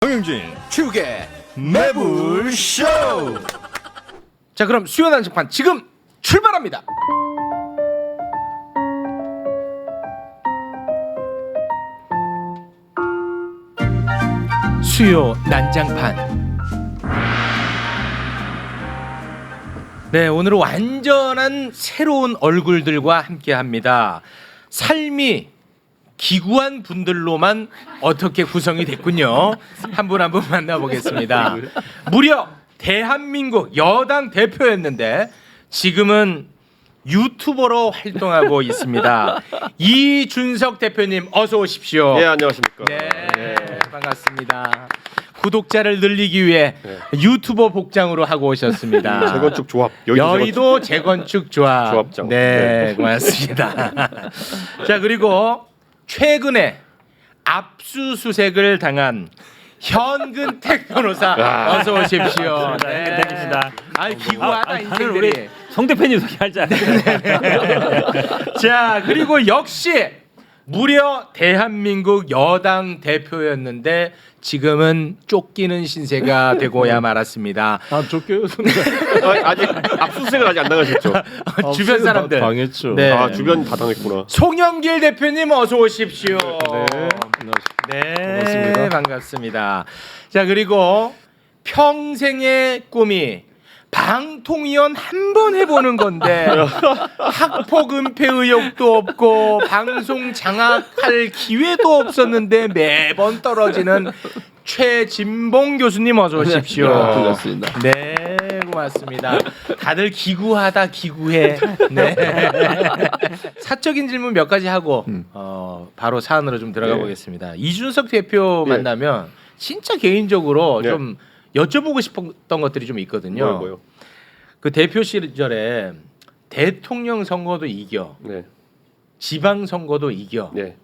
정영진 축의 매불쇼. 자, 그럼 수요 난장판 지금 출발합니다. 수요 난장판. 네, 오늘은 완전한 새로운 얼굴들과 함께합니다. 삶이 기구한 분들로만 어떻게 구성이 됐군요. 한 분 한 분 만나보겠습니다. 무려 대한민국 여당 대표였는데 지금은 유튜버로 활동하고 있습니다. 이준석 대표님 어서 오십시오. 예, 안녕하십니까. 네, 반갑습니다. 구독자를 늘리기 위해 유튜버 복장으로 하고 오셨습니다. 재건축 조합. 여의도 재건축 조합. 조합장. 네, 고맙습니다. 자, 그리고 최근에 압수수색을 당한 현근택 변호사 어서 오십시오. 네. 현근택입니다. 아, 기구하다 다들 인생들이. 우리 송 대표님 소개하자. 자, 그리고 역시 무려 대한민국 여당 대표였는데 지금은 쫓기는 신세가 되고야 말았습니다. 아 쫓겨요. 아직 압수수색을 아직 안 나가셨죠? 주변 사람들 당했죠. 네. 아, 주변 다 당했구나. 송영길 대표님 어서 오십시오. 네, 네, 반갑습니다. 자, 그리고 평생의 꿈이 방통위원 한 번 해보는 건데 학폭 은폐 의혹도 없고 방송 장악할 기회도 없었는데 매번 떨어지는 최진봉 교수님 어서 오십시오. 반갑습니다. 네, 고맙습니다. 다들 기구하다 기구해. 네. 사적인 질문 몇 가지 하고 바로 사안으로 좀 들어가 보겠습니다. 이준석 대표 예. 만나면 진짜 개인적으로 예. 좀 여쭤보고 싶었던 것들이 좀 있거든요. 뭐요? 그 대표 시절에 대통령 선거도 이겨, 네. 지방 선거도 이겨. 네.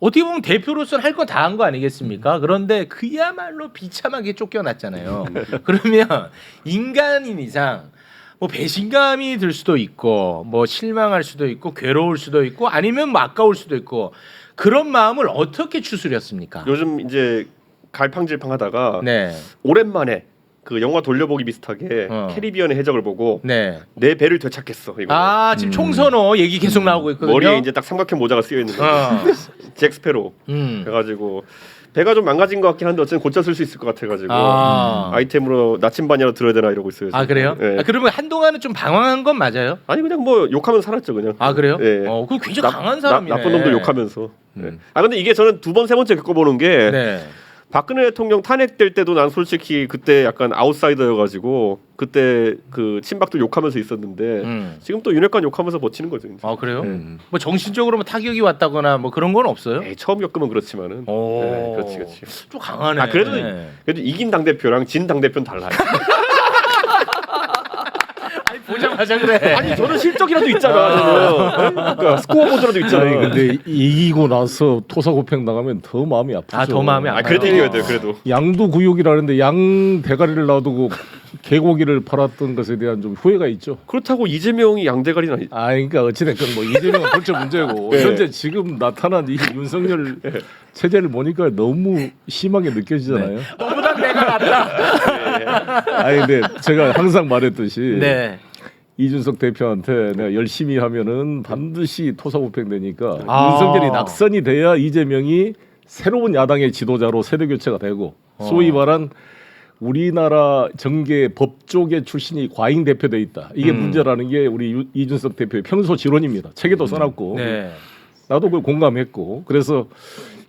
어떻게 보면 대표로서는 할 거 다 한 거 아니겠습니까? 그런데 그야말로 비참하게 쫓겨났잖아요. 그러면 인간인 이상 뭐 배신감이 들 수도 있고 뭐 실망할 수도 있고 괴로울 수도 있고 아니면 뭐 아까울 수도 있고 그런 마음을 어떻게 추스렸습니까? 요즘 이제 갈팡질팡하다가 네, 오랜만에 그 영화 돌려보기 비슷하게 캐리비안의 해적을 보고 네. 내 배를 되찾겠어. 이거. 아, 지금 총선호 얘기 계속 나오고 있거든요. 머리에 이제 딱 삼각형 모자가 쓰여 있는 거예요. 잭 스페로. 그래가지고 배가 좀 망가진 것 같긴 한데 어쨌든 곧잘 쓸 수 있을 것 같아가지고 아이템으로 나침반이라도 들어야 되나 이러고 있어요. 아, 그래요? 네. 아, 그러면 한동안은 좀 방황한 건 맞아요? 아니 그냥 뭐 욕하면서 살았죠 그냥. 아, 그래요? 네. 그 굉장히 강한 사람이네. 나쁜 놈들 욕하면서. 네. 아 근데 이게 저는 두 번 세 번째 겪어보는 게 네. 박근혜 대통령 탄핵될 때도 난 솔직히 그때 약간 아웃사이더여가지고 그때 그 친박들 욕하면서 있었는데 지금 또 윤핵관 욕하면서 버티는 거죠. 이제. 아, 그래요? 뭐 정신적으로 뭐 타격이 왔다거나 뭐 그런 건 없어요? 에이, 처음 겪으면 그렇지만은. 오. 네, 그렇지. 좀 강하네. 아 그래도 이긴 당 대표랑 진 당 대표는 달라요. 아니, 보자마자 그래. 아니 저는 실적이라도 있잖아. 저는. 그러니까 스코어보드라도 있잖아. 아니 근데 이기고 나서 토사구팽 나가면 더 마음이 아프죠. 아, 더 마음이 아파요. 그래도 이겨야 돼요. 그래도. 양두구육이라는데 양 대가리를 놔두고 개고기를 팔았던 것에 대한 좀 후회가 있죠. 그렇다고 이재명이 양대가리는 아니죠. 아 그러니까 어찌됐건 뭐 이재명은 그렇죠 문제고 네. 현재 지금 나타난 이 윤석열 체제를 보니까 너무 심하게 느껴지잖아요. 너보다 내가 낫다. 아니 근데 제가 항상 말했듯이 네. 이준석 대표한테 내가 열심히 하면은 반드시 토사구팽 되니까 아. 윤석열이 낙선이 돼야 이재명이 새로운 야당의 지도자로 세대 교체가 되고 소위 말한 우리나라 정계 법조계 출신이 과잉 대표돼 있다. 이게 문제라는 게 우리 이준석 대표의 평소 지론입니다. 책에도 써놨고 네. 나도 그걸 공감했고 그래서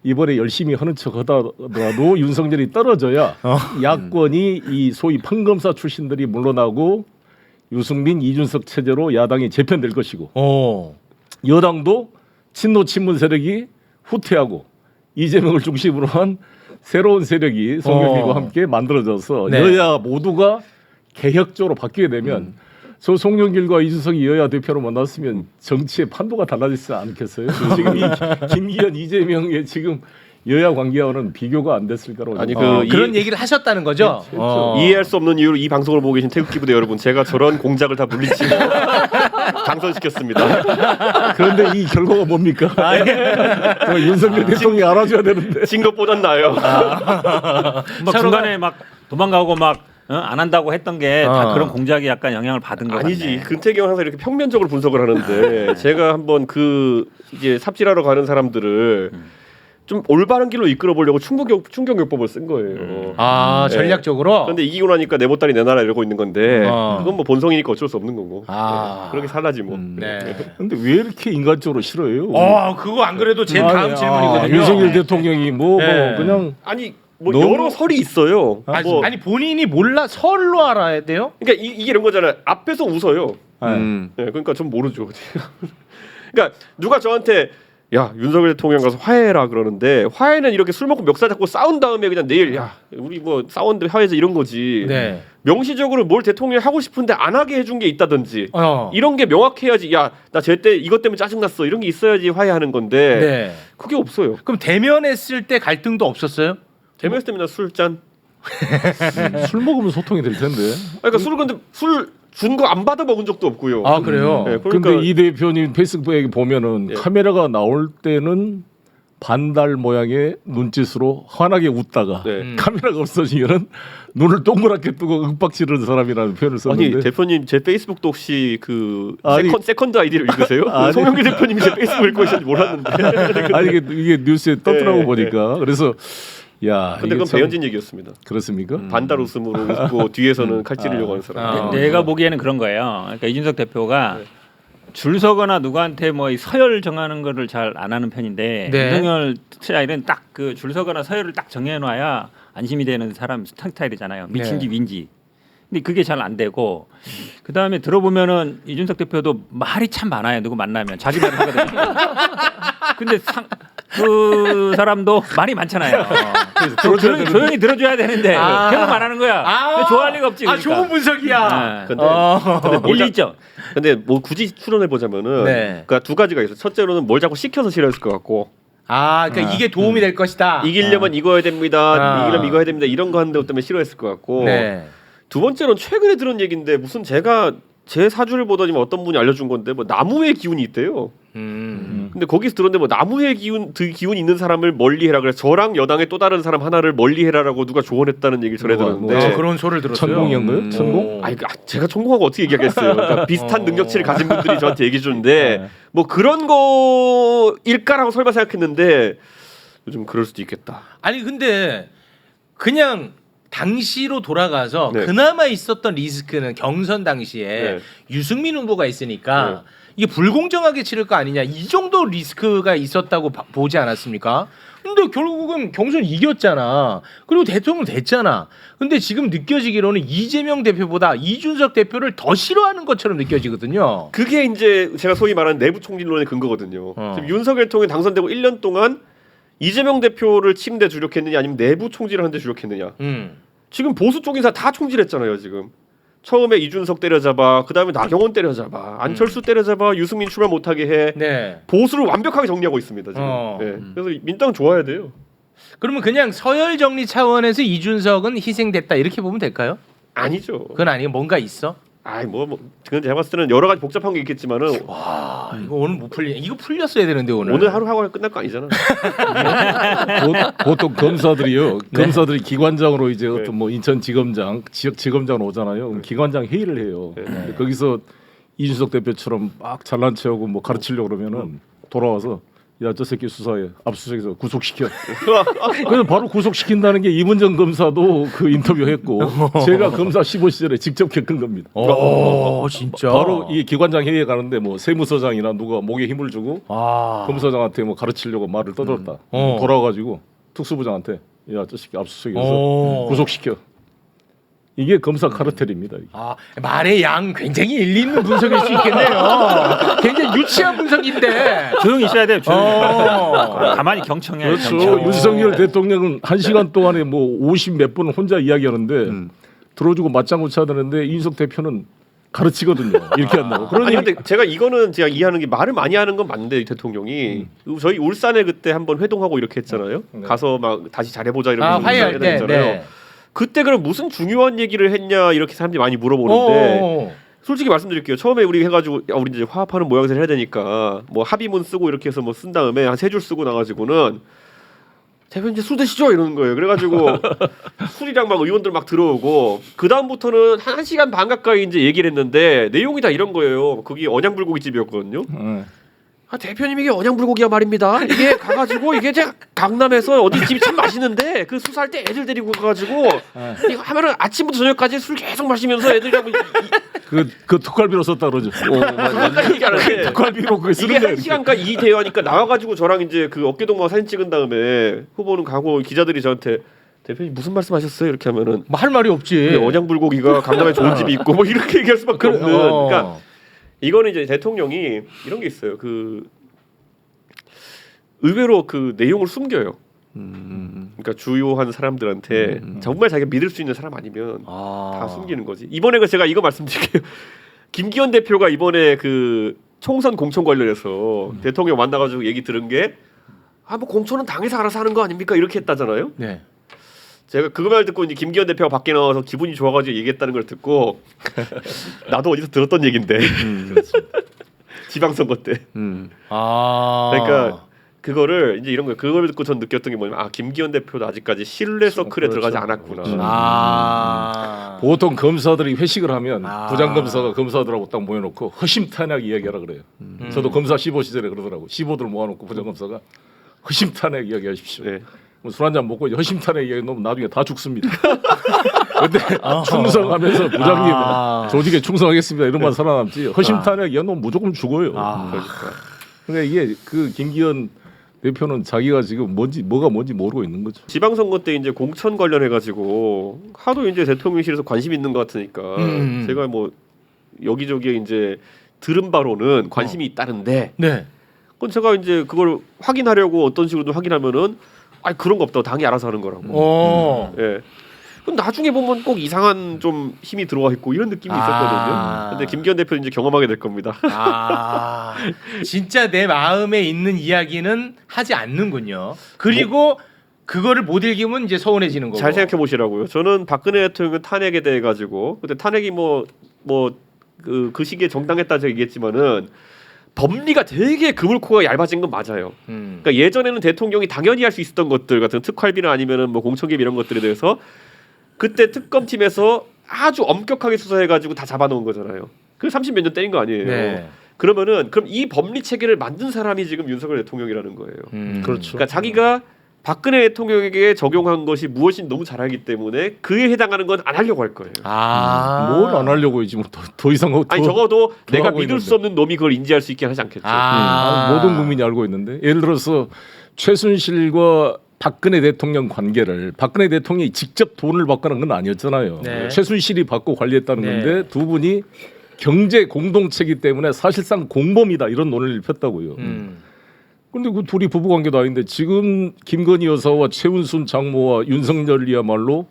이번에 열심히 하는 척하다가도 윤석열이 떨어져야 야권이 이 소위 판검사 출신들이 물러나고 유승민, 이준석 체제로 야당이 재편될 것이고 여당도 친노 친문 세력이 후퇴하고 이재명을 중심으로 한 새로운 세력이 송영길과 함께 만들어져서 네. 여야 모두가 개혁적으로 바뀌게 되면 저 송영길과 이준석이 여야 대표로 만났으면 정치의 판도가 달라지지 않겠어요? 지금 이 김기현, 이재명의 지금 여야 관계와는 비교가 안 됐을 거라고. 아니, 생각합니다. 그런 얘기를 하셨다는 거죠. 이해할 수 없는 이유로 이 방송을 보고 계신 태극기 부대 여러분, 제가 저런 공작을 다 물리치고 당선시켰습니다. 그런데 이 결과가 뭡니까? 윤석열 대통령이 알아줘야 되는데. 진 것보단 나아요. 막 중간에 막 도망가고 막 안 한다고 했던 게 다 그런 공작이 약간 영향을 받은 거 아니지. 같네. 근태경 항상 이렇게 평면적으로 분석을 하는데 제가 한번 그 이제 삽질하러 가는 사람들을 좀 올바른 길로 이끌어 보려고 충격요법을 쓴 거예요. 아 네. 전략적으로. 근데 이기고 나니까 내 보따리 내놔라 이러고 있는 건데 어. 그건 뭐 본성이니까 어쩔 수 없는 거고. 아. 네. 그렇게 살라지 뭐. 네. 근데 왜 이렇게 인간적으로 싫어해요? 그거 안 그래도 제 다음 질문이거든요. 윤석열 대통령이 뭐 네. 그냥 아니 뭐 너무- 여러 설이 있어요. 뭐 아니 본인이 몰라 설로 알아야 돼요? 그러니까 이게 이런 거잖아요. 앞에서 웃어요. 네, 그러니까 전 모르죠. 그러니까 누가 저한테 야 윤석열 대통령 가서 화해해라 그러는데 화해는 이렇게 술 먹고 멱살 잡고 싸운 다음에 그냥 내일 야 우리 뭐 싸웠는데 화해자 이런 거지. 네. 명시적으로 뭘 대통령이 하고 싶은데 안 하게 해준 게 있다든지 이런 게 명확해야지. 야 나 쟤때 이것 때문에 짜증났어 이런 게 있어야지 화해하는 건데 네. 그게 없어요. 그럼 대면했을 때 갈등도 없었어요? 대면했을 때면 술잔. 술 먹으면 소통이 될 텐데. 그러니까 술을 근데 술 준 거 안 받아 먹은 적도 없고요. 아 그래요? 네, 근데 그러니까 이 대표님 페이스북에 보면은 예. 카메라가 나올 때는 반달 모양의 눈짓으로 환하게 웃다가 네. 카메라가 없어지면은 눈을 동그랗게 뜨고 윽박지르는 사람이라는 표현을 썼는데. 아니 대표님 제 페이스북도 혹시 그 아니, 세컨드 아이디를 읽으세요? 아니. 송영길 대표님이 제 페이스북 읽고 계신지 몰랐는데. 아니 이게 뉴스에 떴더라고 네, 보니까 그래서 야. 근데 이게 그건 참- 배현진 얘기였습니다. 그렇습니까? 반달 웃음으로 웃고 뒤에서는 칼 찌르려고 하는 사람. 내가 보기에는 그런 거예요. 그러니까 이준석 대표가 줄 서거나 누구한테 뭐 이 서열 정하는 거를 잘 안 하는 편인데 네. 윤석열 스타일은 딱 그 줄 서거나 서열을 딱 정해놔야 안심이 되는 사람 스타일이잖아요. 미친지 윈지. 근데 그게 잘 안 되고 그 다음에 들어보면은 이준석 대표도 말이 참 많아요. 누구 만나면 자기 말을 하거든요. 근데 그 사람도 말이 많잖아요. 조용히 들어줘야 되는데 계속 말하는 거야. 좋아할 리가 없지. 그러니까. 좋은 분석이야. 근데 일리 있죠. 근데 뭐 굳이 추론해 보자면은 네. 그러니까 두 가지가 있어. 요 첫째로는 뭘 자꾸 시켜서 싫어했을 것 같고 그러니까 이게 도움이 될 것이다. 이기려면 이거 해야 됩니다. 이기려면 이거 해야 됩니다. 이런 거 하는 것 때문에 싫어했을 것 같고 네. 두 번째로는 최근에 들은 얘기인데 무슨 제가 제 사주를 보더니 어떤 분이 알려준 건데 뭐 나무의 기운이 있대요. 근데 거기서 들었는데 뭐 나무의 기운 있는 사람을 멀리해라. 그래서 저랑 여당의 또 다른 사람 하나를 멀리해라라고 누가 조언했다는 얘기를 전해 들었는데 그런 소리를 들었어요. 천공이었나요? 천공? 아니 제가 천공하고 어떻게 얘기하겠어요. 그러니까 비슷한 능력치를 가진 분들이 저한테 얘기해 주는데 뭐 그런 거일까라고 설마 생각했는데 요즘 그럴 수도 있겠다. 아니 근데 그냥 당시로 돌아가서 네. 그나마 있었던 리스크는 경선 당시에 네. 유승민 후보가 있으니까 이게 불공정하게 치를 거 아니냐 이 정도 리스크가 있었다고 보지 않았습니까? 근데 결국은 경선 이겼잖아. 그리고 대통령 됐잖아. 근데 지금 느껴지기로는 이재명 대표보다 이준석 대표를 더 싫어하는 것처럼 느껴지거든요. 그게 이제 제가 소위 말하는 내부 총질론의 근거거든요. 지금 윤석열 대통령이 당선되고 1년 동안 이재명 대표를 치는데 주력했느냐 아니면 내부 총질을 하는데 주력했느냐. 지금 보수 쪽 인사 다 총질했잖아요. 지금 처음에 이준석 때려잡아, 그 다음에 나경원 때려잡아, 안철수 때려잡아, 유승민 출마 못하게 해. 네. 보수를 완벽하게 정리하고 있습니다. 지금. 네. 그래서 민당 좋아야 돼요. 그러면 그냥 서열 정리 차원에서 이준석은 희생됐다 이렇게 보면 될까요? 아니죠. 그건 아니고 뭔가 있어? 아이 뭐 그건 제가 봤을 때는 여러 가지 복잡한 게 있겠지만은 이거 오늘 못 풀리. 이거 풀렸어야 되는데 오늘 하루 하고 끝날 거 아니잖아. 보통 검사들이요. 검사들이 기관장으로 이제 어떤 뭐 인천지검장, 지역지검장으로 오잖아요. 그럼 기관장 회의를 해요. 근데 거기서 이준석 대표처럼 막 잘난 체하고 뭐 가르치려고 그러면은 돌아와서 야 저 새끼 수사해 압수수색해서 구속시켜. 그래서 바로 구속시킨다는 게 이문정 검사도 그 인터뷰했고 제가 검사 15시절에 직접 겪은 겁니다. 진짜. 바로 이 기관장 회의에 가는데 뭐 세무서장이나 누가 목에 힘을 주고 검사장한테 뭐 가르치려고 말을 떠들었다. 돌아와가지고 특수부장한테 야 저 새끼 압수수색해서 구속시켜. 이게 검사 카르텔입니다. 이게. 말의 양 굉장히 일리 있는 분석일 수 있겠네요. 굉장히 유치한 분석인데. 조용히 있어야 돼요. 조용히. 가만히 경청해야 돼요. 그렇죠. 경청. 윤석열 대통령은 1시간 동안에 뭐 50 몇 분 혼자 이야기하는데 들어주고 맞장구 쳐야 되는데 이준석 대표는 가르치거든요. 이렇게 한다고. 그러니 아니 근데 제가 이거는 제가 이해하는 게 말을 많이 하는 건 맞는데 대통령이 저희 울산에 그때 한번 회동하고 이렇게 했잖아요. 네. 가서 막 다시 잘해보자 이러면서 화해할 때. 했잖아요. 네. 그때 그럼 무슨 중요한 얘기를 했냐 이렇게 사람들이 많이 물어보는데 오. 솔직히 말씀드릴게요. 처음에 우리 해가지고 야, 우리 이제 화합하는 모양새를 해야 되니까 뭐 합의문 쓰고 이렇게 해서 뭐 쓴 다음에 한 3줄 쓰고 나가지고는 대표님 이제 술 드시죠 이러는 거예요. 그래가지고 술이랑 막 의원들 막 들어오고 그 다음부터는 한 1시간 반 가까이 이제 얘기를 했는데 내용이 다 이런 거예요. 거기 언양불고기집이었거든요. 아, 대표님 이게 언양불고기야 말입니다. 이게 가가지고 이게 제가 강남에서 어디 집이 참 맛있는데 그 수사할 때 애들 데리고 가가지고 이거 하면은 아침부터 저녁까지 술 계속 마시면서 애들이랑 그 톡갈비로 썼다 그러죠. 그러니까 얘기하는데 톡갈비로 그게 이게 쓰는데 1시간간 이 대화니까 나와가지고 저랑 이제 그 어깨동무하고 사진 찍은 다음에 후보는 가고 기자들이 저한테 대표님 무슨 말씀하셨어요? 이렇게 하면은 뭐 할 말이 없지. 언양불고기가 강남에 좋은 집이 있고 뭐 이렇게 얘기할 수밖에 없는. 어. 그러니까 이거는 이제 대통령이 이런 게 있어요. 그 의외로 그 내용을 숨겨요. 그러니까 주요한 사람들한테 정말 자기가 믿을 수 있는 사람 아니면 다 숨기는 거지. 이번에 그 제가 이거 말씀드릴게요. 김기현 대표가 이번에 그 총선 공천 관련해서 대통령 만나가지고 얘기 들은 게 아 뭐 공천은 당에서 알아서 하는 거 아닙니까 이렇게 했다잖아요. 네. 제가 그 말 듣고 이제 김기현 대표가 밖에 나와서 기분이 좋아가지고 얘기했다는 걸 듣고 나도 어디서 들었던 얘긴데 지방선거 때. 그러니까 그거를 이제 이런 거 그걸 듣고 전 느꼈던 게 뭐냐면 아 김기현 대표도 아직까지 신뢰 서클에 그렇죠. 들어가지 않았구나. 보통 검사들이 회식을 하면 아. 부장검사가 검사들하고 딱 모여놓고 허심탄회하게 이야기하라 그래요. 저도 검사 15 시절에 그러더라고. 15들 모아놓고 부장검사가 허심탄회하게 이야기하십시오. 네. 술 한잔 먹고 허심탄회하게 이야기하면 나중에 다 죽습니다. 근데 충성하면서 부장님 조직에 충성하겠습니다 이런 말 살아남지 허심탄회하게 이야기하면 무조건 죽어요. 그러니까 이게 그 김기현 대표는 자기가 지금 뭐가 뭔지 모르고 있는 거죠. 지방선거 때 이제 공천 관련해 가지고 하도 이제 대통령실에서 관심 있는 것 같으니까 제가 뭐 여기저기에 이제 들은 바로는 관심이 있다는데 네. 그건 제가 이제 그걸 확인하려고 어떤 식으로든 확인하면은 아 그런 거 없다고 당이 알아서 하는 거라고. 예. 그럼 나중에 보면 꼭 이상한 좀 힘이 들어와 있고 이런 느낌이 있었거든요. 근데 김기현 대표는 이제 경험하게 될 겁니다. 진짜 내 마음에 있는 이야기는 하지 않는군요. 그리고 그거를 못 읽으면 이제 서운해지는 거고. 잘 생각해 보시라고요. 저는 박근혜 대통령 탄핵에 대해 가지고 그때 탄핵이 그 시기에 정당했다 제가 얘기했지만은 법리가 되게 그물코가 얇아진 건 맞아요. 그러니까 예전에는 대통령이 당연히 할 수 있었던 것들 같은 특활비나 아니면은 뭐 공천개입 이런 것들에 대해서 그때 특검팀에서 아주 엄격하게 수사해가지고 다 잡아놓은 거잖아요. 그 30몇 년 때린 거 아니에요. 네. 그러면은 그럼 이 법리 체계를 만든 사람이 지금 윤석열 대통령이라는 거예요. 그렇죠. 그러니까 자기가 박근혜 대통령에게 적용한 것이 무엇인지 너무 잘 알기 때문에 그에 해당하는 건 안 하려고 할 거예요. 뭘 안 하려고 했지 더 이상 아니 적어도 내가 하고 믿을 있는데. 수 없는 놈이 그걸 인지할 수 있게 하지 않겠죠. 모든 국민이 알고 있는데 예를 들어서 최순실과 박근혜 대통령 관계를 박근혜 대통령이 직접 돈을 받거나 건 아니었잖아요. 네. 최순실이 받고 관리했다는 네. 건데 두 분이 경제 공동체이기 때문에 사실상 공범이다 이런 논리를 폈다고요. 근데 그 둘이 부부 관계도 아닌데 지금 김건희 여사와 최은순 장모와 윤석열이야말로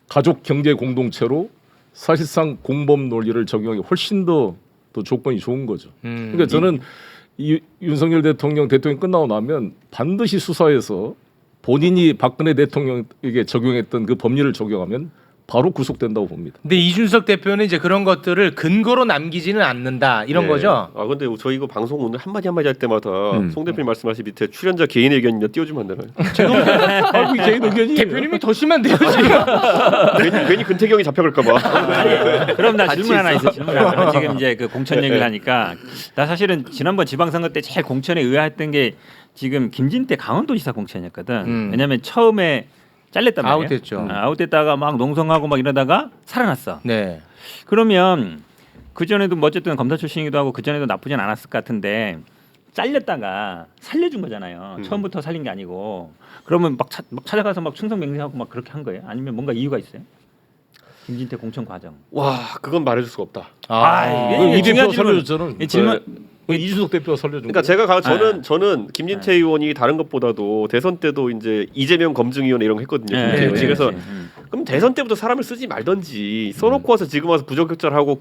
가족 경제 공동체로 사실상 공범 논리를 적용하기 훨씬 더 조건이 좋은 거죠. 그러니까 저는 이 윤석열 대통령 대통령 끝나고 나면 반드시 수사해서 본인이 박근혜 대통령에게 적용했던 그 법리를 적용하면 바로 구속된다고 봅니다. 근데 이준석 대표는 이제 그런 것들을 근거로 남기지는 않는다 이런 네. 거죠. 아 근데 저희 이거 방송 오늘 한마디 할 때마다 송 대표님 말씀하신 밑에 출연자 개인 의견이나 띄워주면 안 되나요? 아이고 개인 의견이 대표님이 더 심한데요 지금. 괜히 근태경이 잡혀갈까봐. 그럼 나 질문 하나 있어. 질문 하나. 지금 이제 그 공천 얘기를 하니까 나 사실은 지난번 지방선거 때 제일 공천에 의아했던 게 지금 김진태 강원도지사 공천이었거든. 왜냐하면 처음에 잘렸단 말이에요. 아웃됐죠. 아웃됐다가 막 농성하고 막 이러다가 살아났어. 네. 그러면 그 전에도 뭐 어쨌든 검사 출신이기도 하고 그 전에도 나쁘진 않았을 것 같은데 잘렸다가 살려준 거잖아요. 처음부터 살린 게 아니고. 그러면 막 찾아가서 막 충성맹세하고 막 그렇게 한 거예요? 아니면 뭔가 이유가 있어요? 김진태 공천 과정. 와 그건 말해줄 수가 없다. 이게 이 대표 중요한 질문. 살려줬잖아. 이 질문 이준석 대표가 살려준 그러니까 거예요? 제가 저는 김진태 의원이 다른 것보다도 대선 때도 이제 이재명 검증위원회 이런 거 했거든요. 김진태 의원이. 그래서 그럼 대선 때부터 사람을 쓰지 말던지 써놓고 와서 지금 와서 부적격자하고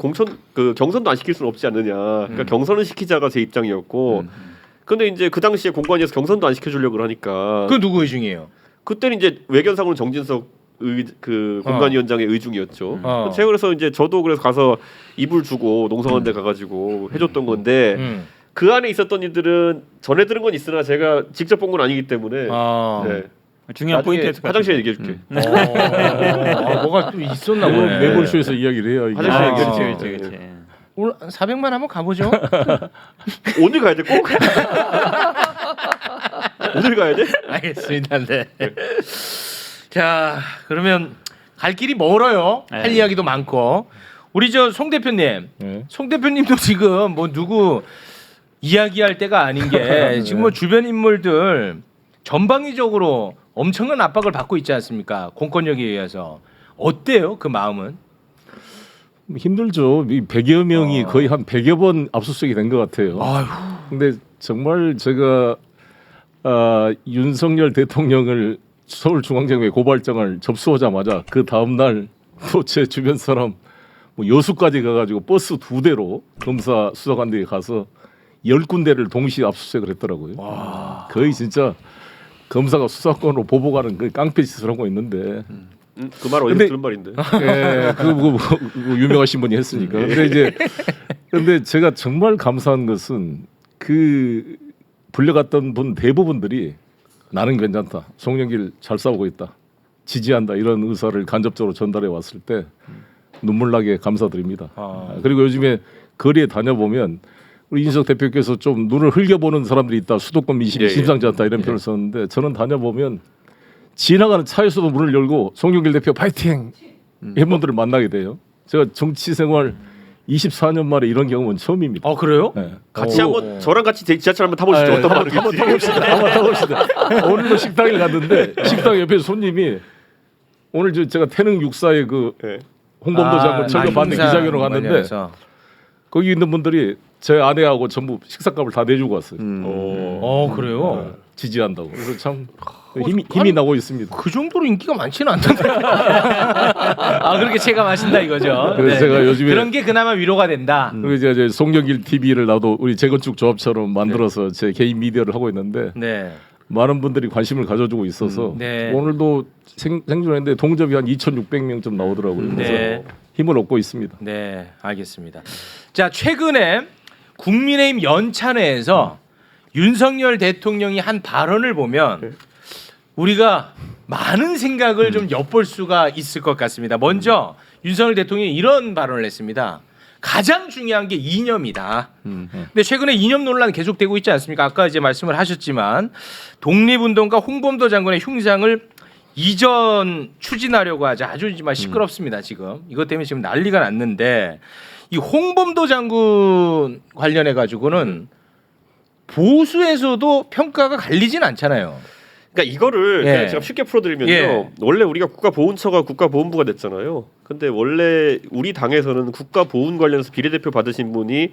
경선도 안 시킬 수는 없지 않느냐. 그러니까 경선은 시키자가 제 입장이었고. 근데 이제 그 당시에 공관위에서 경선도 안 시켜주려고 하니까. 그 누구 의중이에요? 그때는 이제 외견상으로 정진석 공관위원장의 의중이었죠. 제가 그래서 이제 저도 그래서 가서 이불 주고 농성원대 가가지고 해줬던 건데 그 안에 있었던 이들은 전에 들은 건 있으나 제가 직접 본 건 아니기 때문에 네. 중요한 나중에 포인트에서 화장실에 얘기해줄게. 뭐가 또 있었나 뭐 보네. 매불쇼에서 이야기를 해요. 이게. 화장실에 그렇지, 얘기해줄게. 그렇지. 오늘 400만 한번 가보죠. 오늘 가야 돼 꼭? 오늘 가야 돼? 알겠습니다. 네. 자, 그러면 갈 길이 멀어요. 할 이야기도 많고. 우리 송 대표님, 네. 송 대표님도 지금 뭐 누구 이야기할 때가 아닌 게 지금 뭐 주변 인물들 전방위적으로 엄청난 압박을 받고 있지 않습니까? 공권력에 의해서. 어때요? 그 마음은? 힘들죠. 이 100여 명이 거의 한 100여 번 압수수색이 된 것 같아요. 아휴. 근데 정말 제가 윤석열 대통령을 서울중앙지검에 고발장을 접수하자마자 그 다음 날 또 제 주변 사람 뭐 여수까지 가가지고 버스 2대로 검사 수사관들이 가서 10군데를 동시에 압수수색을 했더라고요. 거의 진짜 검사가 수사권으로 보복하는 그 깡패 짓을 하고 있는데. 그 말 어디서 근데- 들은 말인데. 예, 그 유명하신 분이 했으니까. 근데 제가 정말 감사한 것은 그 불려갔던 분 대부분들이 나는 괜찮다, 송영길 잘 싸우고 있다, 지지한다 이런 의사를 간접적으로 전달해 왔을 때 눈물나게 감사드립니다. 그리고 요즘에 거리에 다녀보면 우리 이준석 대표께서 좀 눈을 흘겨보는 사람들이 있다, 수도권 민심이 심상치 않다 이런 표현을 썼는데 저는 다녀보면 지나가는 차에서도 문을 열고 송영길 대표 파이팅 이런 분들을 만나게 돼요. 제가 정치 생활 24년 만에 이런 경험은 처음입니다. 그래요? 네. 같이 한번 저랑 같이 지하철 한번 타보시죠. 어떤 말을 한번 타봅시다. 오늘도 식당에 갔는데 식당 옆에 손님이 오늘 제가 태릉 육사의 그 네. 홍범도장군 철거 받는 기자회견으로 갔는데 거기 있는 분들이 제 아내하고 전부 식사값을 다 내주고 왔어요. 그래요? 지지한다고. 그래서 참 힘이 나고 있습니다. 그 정도로 인기가 많지는 않던데. 그렇게 체감하신다 이거죠. 그래서 제가 요즘에 그런 게 그나마 위로가 된다. 그리고 이제 송영길 TV를 나도 우리 재건축 조합처럼 만들어서 제 개인 미디어를 하고 있는데 네. 많은 분들이 관심을 가져주고 있어서 네. 오늘도 생존했는데 동접이 한 2,600명 좀 나오더라고요. 그래서 네. 힘을 얻고 있습니다. 네, 알겠습니다. 자, 최근에 국민의힘 연찬회에서 윤석열 대통령이 한 발언을 보면 우리가 많은 생각을 좀 엿볼 수가 있을 것 같습니다. 먼저 윤석열 대통령이 이런 발언을 했습니다. 가장 중요한 게 이념이다. 근데 최근에 이념 논란 계속되고 있지 않습니까? 아까 이제 말씀을 하셨지만 독립운동가 홍범도 장군의 흉상을 이전 추진하려고 하자 아주 정말 시끄럽습니다. 지금 이것 때문에 지금 난리가 났는데 이 홍범도 장군 관련해 가지고는 보수에서도 평가가 갈리진 않잖아요. 그러니까 이거를 그냥 제가 쉽게 풀어드리면요. 원래 우리가 국가보훈처가 국가보훈부가 됐잖아요. 근데 원래 우리 당에서는 국가보훈 관련해서 비례대표 받으신 분이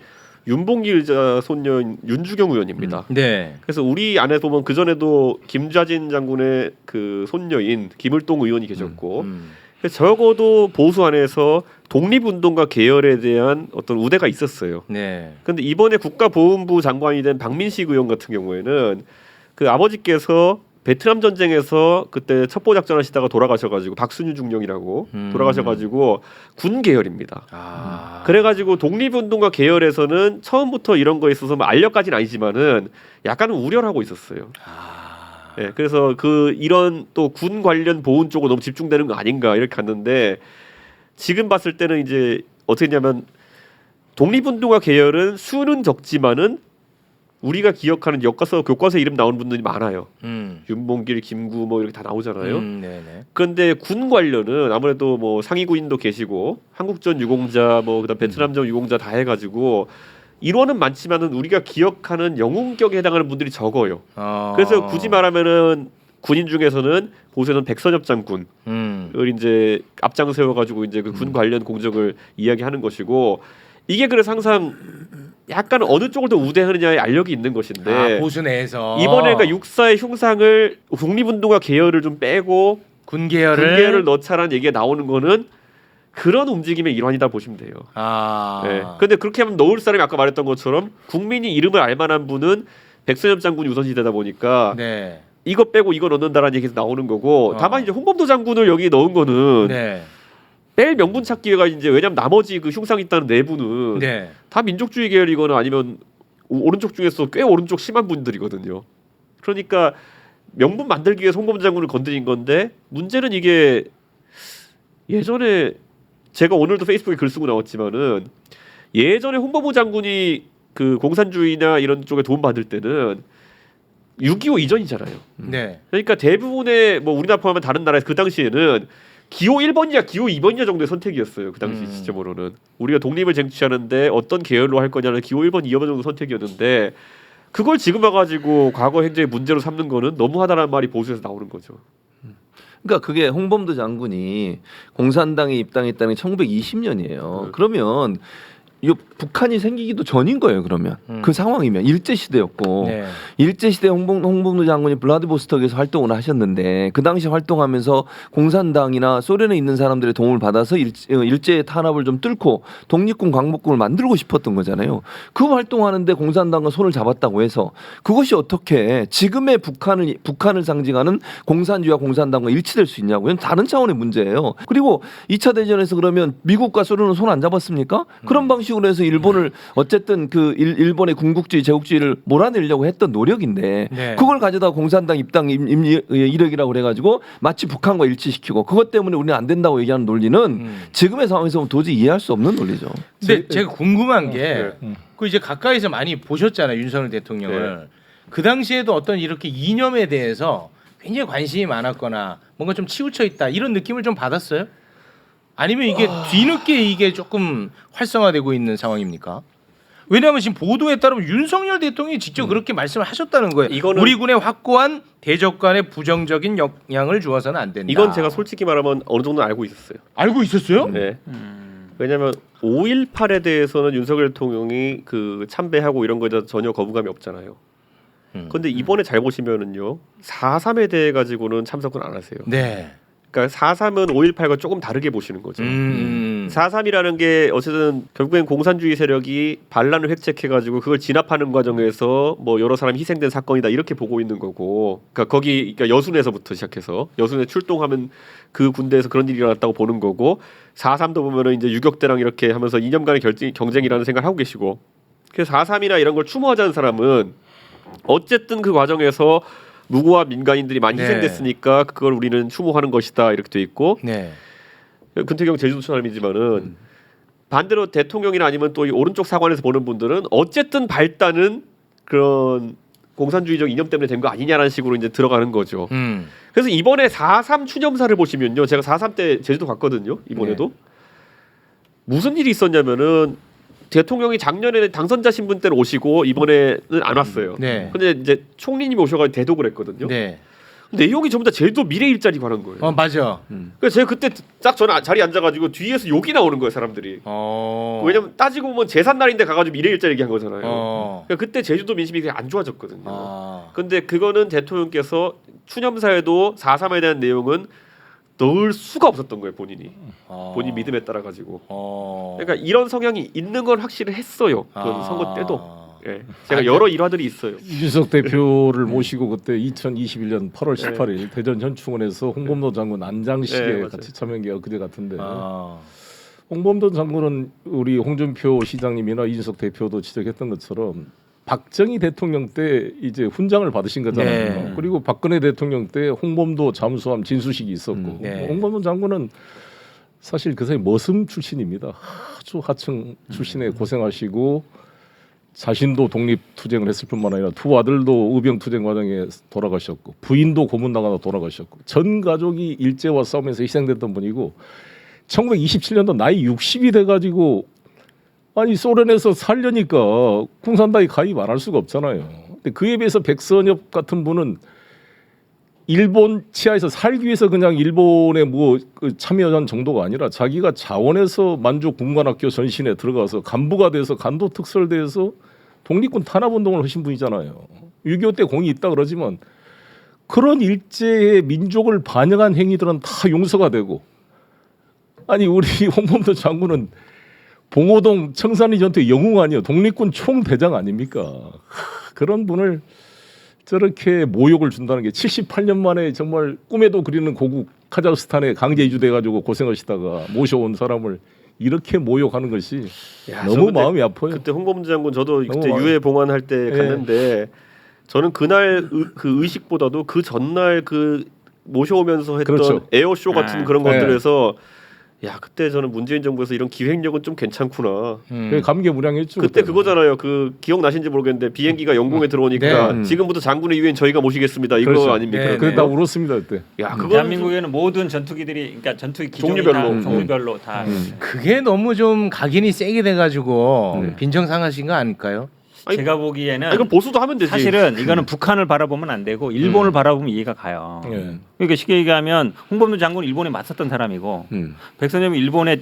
윤봉길 의자 손녀인 윤주경 의원입니다. 네. 그래서 우리 안에 보면 그 전에도 김좌진 장군의 그 손녀인 김을동 의원이 계셨고, 그래서 적어도 보수 안에서 독립운동가 계열에 대한 어떤 우대가 있었어요. 네. 근데 이번에 국가보훈부 장관이 된 박민식 의원 같은 경우에는 그 아버지께서 베트남 전쟁에서 그때 첩보 작전하시다가 돌아가셔가지고 박순유 중령이라고 돌아가셔가지고 군 계열입니다. 그래가지고 독립운동가 계열에서는 처음부터 이런 거에 있어서 뭐 알력까지는 아니지만은 약간은 우려를 하고 있었어요. 네, 그래서 그 이런 또 군 관련 보훈 쪽으로 너무 집중되는 거 아닌가 이렇게 갔는데 지금 봤을 때는 이제 어떻게 했냐면 독립운동가 계열은 수는 적지만은 우리가 기억하는 역가서 교과서 이름 나오는 분들이 많아요. 윤봉길, 김구 뭐 이렇게 다 나오잖아요. 네네. 그런데 군 관련은 아무래도 뭐 상위군인도 계시고 한국전 유공자 뭐 그다음 베트남전 유공자 다 해가지고 일원은 많지만은 우리가 기억하는 영웅격에 해당하는 분들이 적어요. 그래서 굳이 말하면은 군인 중에서는 보수에는 백선엽 장군을 이제 앞장 세워가지고 이제 그 군 관련 공적을 이야기하는 것이고 이게 그래서 항상 약간 어느 쪽을 더 우대하느냐에 알력이 있는 것인데 보수 내에서 이번에 그러니까 육사의 흉상을 독립운동가 계열을 좀 빼고 군 계열을 군계열을 넣자라는 얘기가 나오는 거는 그런 움직임의 일환이다 보시면 돼요. 네. 근데 그렇게 하면 넣을 사람이 아까 말했던 것처럼 국민이 이름을 알만한 분은 백선엽 장군이 우선시되다 보니까 네. 이거 빼고 이거 넣는다라는 얘기가 나오는 거고 다만 이제 홍범도 장군을 여기 넣은 거는 네. 뺄 명분 찾기가 이제 왜냐면 나머지 그 흉상이 있다는 내부는 네. 다 민족주의 계열이거나 아니면 오른쪽 중에서 꽤 오른쪽 심한 분들이거든요. 그러니까 명분 만들기 위해서 홍범도 장군을 건드린 건데 문제는 이게 예전에 제가 오늘도 페이스북에 글 쓰고 나왔지만은 예전에 홍범도 장군이 그 공산주의나 이런 쪽에 도움 받을 때는 6.25 이전이잖아요. 네. 그러니까 대부분의 뭐 우리나라 포함한 다른 나라에서 그 당시에는 기호 1번이냐 기호 2번이냐 정도의 선택이었어요. 그 당시 시점으로는 우리가 독립을 쟁취하는데 어떤 계열로 할 거냐는 기호 1번, 2번 정도 선택이었는데 그걸 지금 와가지고 과거 행정의 문제로 삼는 거는 너무하다라는 말이 보수에서 나오는 거죠. 그러니까 그게 홍범도 장군이 공산당에 입당했다는 게 1920년이에요. 그러면 이 북한이 생기기도 전인 거예요. 그러면 그 상황이면 일제 시대였고 네. 일제 시대 홍범도 장군이 블라디보스톡에서 활동을 하셨는데 그 당시 활동하면서 공산당이나 소련에 있는 사람들의 도움을 받아서 일제 탄압을 좀 뚫고 독립군 광복군을 만들고 싶었던 거잖아요. 그 활동하는데 공산당과 손을 잡았다고 해서 그것이 어떻게 지금의 북한을 상징하는 공산주의와 공산당과 일치될 수 있냐고요? 다른 차원의 문제예요. 그리고 2차 대전에서 그러면 미국과 소련은 손 안 잡았습니까? 그런 방식으로 해서 일본을 어쨌든 그 일본의 군국주의 제국주의를 몰아내려고 했던 노력인데 네. 그걸 가져다 공산당 입당 이력이라고 그래가지고 마치 북한과 일치시키고 그것 때문에 우리는 안 된다고 얘기하는 논리는 지금의 상황에서 도저히 이해할 수 없는 논리죠. 근데 제가 궁금한 게 그 이제 가까이서 많이 보셨잖아요. 윤석열 대통령을. 네. 그 당시에도 어떤 이렇게 이념에 대해서 굉장히 관심이 많았거나 뭔가 좀 치우쳐 있다 이런 느낌을 좀 받았어요? 아니면 이게 뒤늦게 이게 조금 활성화되고 있는 상황입니까? 왜냐하면 지금 보도에 따르면 윤석열 대통령이 직접 그렇게 말씀을 하셨다는 거예요. 이거는 우리 군의 확고한 대적간에 부정적인 영향을 주어서는 안 된다. 이건 제가 솔직히 말하면 어느 정도 알고 있었어요. 알고 있었어요? 네. 왜냐하면 5.18에 대해서는 윤석열 대통령이 그 참배하고 이런 거에 대해서 전혀 거부감이 없잖아요. 그런데 이번에 잘 보시면은요 4.3에 대해 가지고는 참석은 안 하세요. 네. 그러니까 4.3은 5.18과 조금 다르게 보시는 거죠. 4.3이라는 게 어쨌든 결국엔 공산주의 세력이 반란을 획책해가지고 그걸 진압하는 과정에서 뭐 여러 사람이 희생된 사건이다 이렇게 보고 있는 거고, 그러니까 거기 그러니까 여순에서부터 시작해서 여순에 출동하면 그 군대에서 그런 일이 일어났다고 보는 거고, 4.3도 보면은 이제 유격대랑 이렇게 하면서 이념간의 경쟁이라는 생각을 하고 계시고, 그래서 4.3이나 이런 걸 추모하자는 사람은 어쨌든 그 과정에서 무고와 민간인들이 많이 네. 희생됐으니까 그걸 우리는 추모하는 것이다 이렇게 돼 있고, 네. 근태경 제주도 사람이지만은 반대로 대통령이나 아니면 또 이 오른쪽 사관에서 보는 분들은 어쨌든 발단은 그런 공산주의적 이념 때문에 된 거 아니냐라는 식으로 이제 들어가는 거죠. 그래서 이번에 4.3 추념사를 보시면요, 제가 4.3 때 제주도 갔거든요. 이번에도 네. 무슨 일이 있었냐면은 대통령이 작년에 당선자 신분 때는 오시고 이번에는 안 왔어요. 네. 근데 이제 총리님이 오셔가지고 대독을 했거든요. 네. 내용이 전부 다 제주도 미래 일자리 관한 거예요. 맞아. 그래서 제가 그때 딱 저는 자리에 앉아가지고 뒤에서 욕이 나오는 거예요, 사람들이. 왜냐면 따지고 보면 제삿 날인데 가가지고 미래 일자리 얘기한 거잖아요. 그러니까 그때 제주도 민심이 되게 안 좋아졌거든요. 근데 그거는 대통령께서 추념사에도 4.3에 대한 내용은 넣을 수가 없었던 거예요, 본인이. 본인 믿음에 따라 가지고. 그러니까 이런 성향이 있는 건 확실히 했어요. 그 선거 때도. 예. 제가 여러 일화들이 있어요. 이준석 대표를 모시고 그때 2021년 8월 18일 대전 현충원에서 홍범도 장군 안장식에 네, 같이 참여한 게 그때 같은데, 홍범도 장군은 우리 홍준표 시장님이나 이준석 대표도 지적했던 것처럼 박정희 대통령 때 이제 훈장을 받으신 거잖아요. 네. 그리고 박근혜 대통령 때 홍범도 잠수함 진수식이 있었고, 네. 홍범도 장군은 사실 그 사이 머슴 출신입니다. 아주 하층 출신에 고생하시고 자신도 독립투쟁을 했을 뿐만 아니라 두 아들도 의병투쟁 과정에 돌아가셨고, 부인도 고문당하다 돌아가셨고, 전 가족이 일제와 싸우면서 희생됐던 분이고, 1927년도 나이 60이 돼가지고 아니 소련에서 살려니까 공산당에 가입 안 할 수가 없잖아요. 근데 그에 비해서 백선엽 같은 분은 일본 치하에서 살기 위해서 그냥 일본에 그 참여한 정도가 아니라 자기가 자원해서 만주 군관학교 전신에 들어가서 간부가 돼서 간도 특설대에서 독립군 탄압운동을 하신 분이잖아요. 6.25 때 공이 있다 그러지만 그런 일제의 민족을 반영한 행위들은 다 용서가 되고 아니 우리 홍범도 장군은 봉오동 청산리 전투의 영웅 아니에요. 독립군 총대장 아닙니까? 그런 분을 저렇게 모욕을 준다는 게 78년 만에 정말 꿈에도 그리는 고국 카자흐스탄에 강제 이주돼가지고 고생하시다가 모셔온 사람을 이렇게 모욕하는 것이 야, 너무 그때- 마음이 아파요. 그때 홍범도 장군 저도 그때 너무 유해 봉안할 때 예. 갔는데 저는 그날 그 의식보다도 그 전날 그 모셔오면서 했던 그렇죠. 에어쇼 같은 그런 네. 것들에서 야 그때 저는 문재인 정부에서 이런 기획력은 좀 괜찮구나. 감개무량했죠. 그때 그때는. 그거잖아요. 그 기억 나신지 모르겠는데 비행기가 영공에 들어오니까 네. 지금부터 장군의 유엔 저희가 모시겠습니다. 이거 그렇죠. 아닙니까? 네, 그래 다 울었습니다 그때. 야 그거 대한민국에는 모든 전투기들이 그러니까 전투기 기종이 종류별로. 다 종류별로 다 그게 너무 좀 각인이 세게 돼가지고 빈정상하신 거 아닐까요? 아니, 제가 보기에는 이건 보수도 하면 되지. 사실은 이거는 북한을 바라보면 안 되고 일본을 바라보면 이해가 가요. 예. 그러니까 쉽게 얘기하면 홍범도 장군은 일본에 맞섰던 사람이고 백선엽이 일본에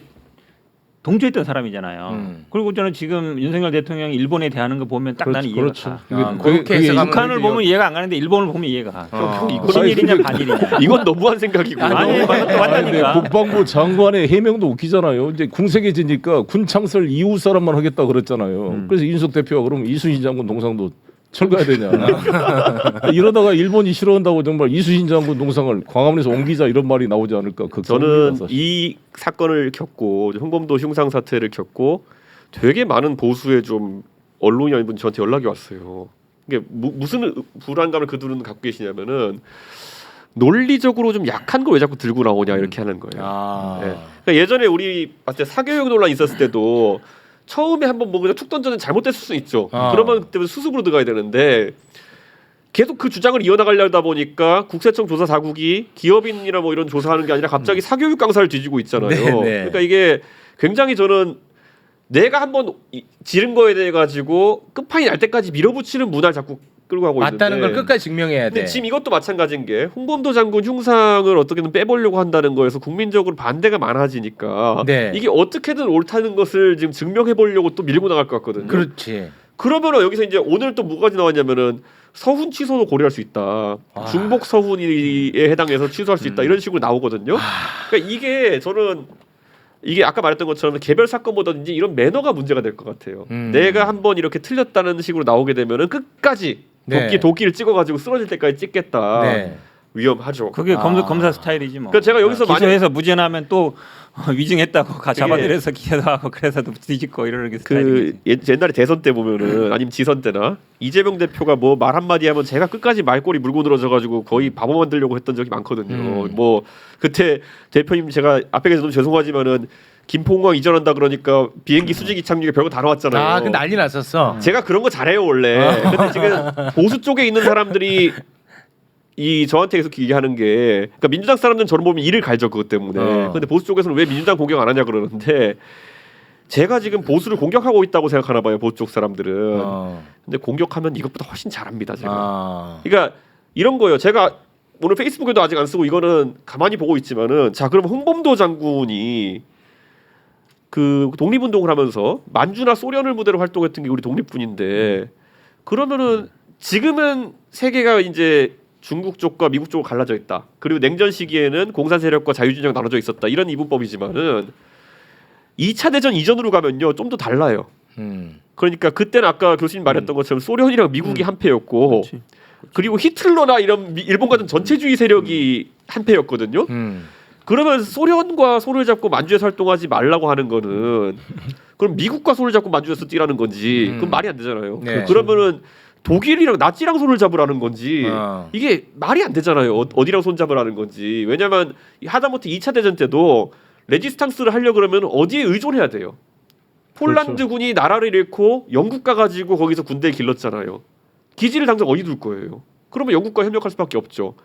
동조했던 사람이잖아요. 그리고 저는 지금 윤석열 대통령이 일본에 대하는 거 보면 딱 나는 이해가 그렇죠. 가. 아, 그렇게 해석하면 북한을 그래요. 보면 이해가 안 가는데 일본을 보면 이해가 가. 이거 친일이냐 반일이냐. 이건 너무한 생각이고. 아니, 맞다니까. 국방부 장관의 해명도 웃기잖아요. 이제 궁색해지니까 군 창설 이후 사람만 하겠다 그랬잖아요. 그래서 이준석 대표가 그러면 이순신 장군 동상도 철거해야 되냐. 이러다가 일본이 싫어한다고 정말 이순신 장군 동상을 광화문에서 옮기자 이런 말이 나오지 않을까 걱정입니다. 저는 사실. 이 사건을 겪고 홍범도 흉상 사태를 겪고 되게 많은 보수의 좀 언론이 아닌 분 저한테 연락이 왔어요. 이게 무슨 불안감을 그들은 갖고 계시냐면은 논리적으로 좀 약한 걸 왜 자꾸 들고 나오냐 이렇게 하는 거예요. 아. 네. 그러니까 예전에 우리 봤을 때 사교육 논란 있었을 때도 처음에 한번 뭐 그냥 툭 던졌는 잘못됐을 수 있죠. 그러면 그때 수습으로 들어가야 되는데 계속 그 주장을 이어나가려다 보니까 국세청 조사 자국이 기업인이나 뭐 이런 조사하는 게 아니라 갑자기 사교육 강사를 뒤지고 있잖아요. 네, 네. 그러니까 이게 굉장히 저는 내가 한번 지른 거에 대해 가지고 끝판이 날 때까지 밀어붙이는 문화를 자꾸 끌고 가고 있는데 맞다는 걸 끝까지 증명해야 근데 돼. 지금 이것도 마찬가지인 게 홍범도 장군 흉상을 어떻게든 빼보려고 한다는 거에서 국민적으로 반대가 많아지니까 네. 이게 어떻게든 옳다는 것을 지금 증명해 보려고 또 밀고 나갈 것 같거든요. 그렇지. 그러면은 여기서 이제 오늘 또 뭐까지 나왔냐면은 서훈 취소도 고려할 수 있다. 중복 서훈에 해당해서 취소할 수 있다. 이런 식으로 나오거든요. 그러니까 이게 저는 이게 아까 말했던 것처럼 개별 사건보다든지 이런 매너가 문제가 될 것 같아요. 내가 한번 이렇게 틀렸다는 식으로 나오게 되면은 끝까지 네. 도끼를 찍어가지고 쓰러질 때까지 찍겠다. 네. 위험하죠. 그게 검사 스타일이지 뭐. 그러니까 제가 여기서 기소해서 무죄나면 또 위증했다고 잡아들여서 기소도 하고 그래서 또 뒤집고 이러는 게 그 스타일이지. 옛날에 대선 때 보면은 아니면 지선 때나 이재명 대표가 뭐 말 한마디 하면 제가 끝까지 말꼬리 물고 늘어져가지고 거의 바보 만들려고 했던 적이 많거든요. 뭐 그때 대표님 제가 앞에 계셔서 너무 죄송하지만은 김포공항 이전한다 그러니까 비행기 수직 이착륙에 별거 다 나왔잖아요. 아, 그 난리 났었어. 제가 그런 거 잘해요 원래. 근데 지금 보수 쪽에 있는 사람들이 이 저한테 계속 얘기하는 게 그러니까 민주당 사람들은 저를 보면 이를 갈죠 그것 때문에. 근데 보수 쪽에서는 왜 민주당 공격 안 하냐 그러는데 제가 지금 보수를 공격하고 있다고 생각하나 봐요 보수 쪽 사람들은. 근데 공격하면 이것보다 훨씬 잘합니다 제가. 그러니까 이런 거예요. 제가 오늘 페이스북에도 아직 안 쓰고 이거는 가만히 보고 있지만은 자 그럼 홍범도 장군이 그 독립운동을 하면서 만주나 소련을 무대로 활동했던 게 우리 독립군인데 그러면은 지금은 세계가 이제 중국 쪽과 미국 쪽으로 갈라져 있다. 그리고 냉전 시기에는 공산 세력과 자유진영 나눠져 있었다. 이런 이분법이지만은 2차 대전 이전으로 가면요 좀 더 달라요. 그러니까 그때는 아까 교수님 말했던 것처럼 소련이랑 미국이 한패였고 그리고 히틀러나 이런 일본 같은 전체주의 세력이 한패였거든요. 그러면 소련과 손을 잡고 만주에서 활동하지 말라고 하는 거는 그럼 미국과 손을 잡고 만주에서 뛰라는 건지 그건 말이 안 되잖아요. 네. 그러면은 독일이랑 나치랑 손을 잡으라는 건지 이게 말이 안 되잖아요. 어디랑 손 잡으라는 건지. 왜냐면 하다못해 2차 대전 때도 레지스탕스를 하려 그러면 어디에 의존해야 돼요. 폴란드 그렇죠. 군이 나라를 잃고 영국 가가지고 거기서 군대를 길렀잖아요. 기지를 당장 어디 둘 거예요. 그러면 영국과 협력할 수밖에 없죠.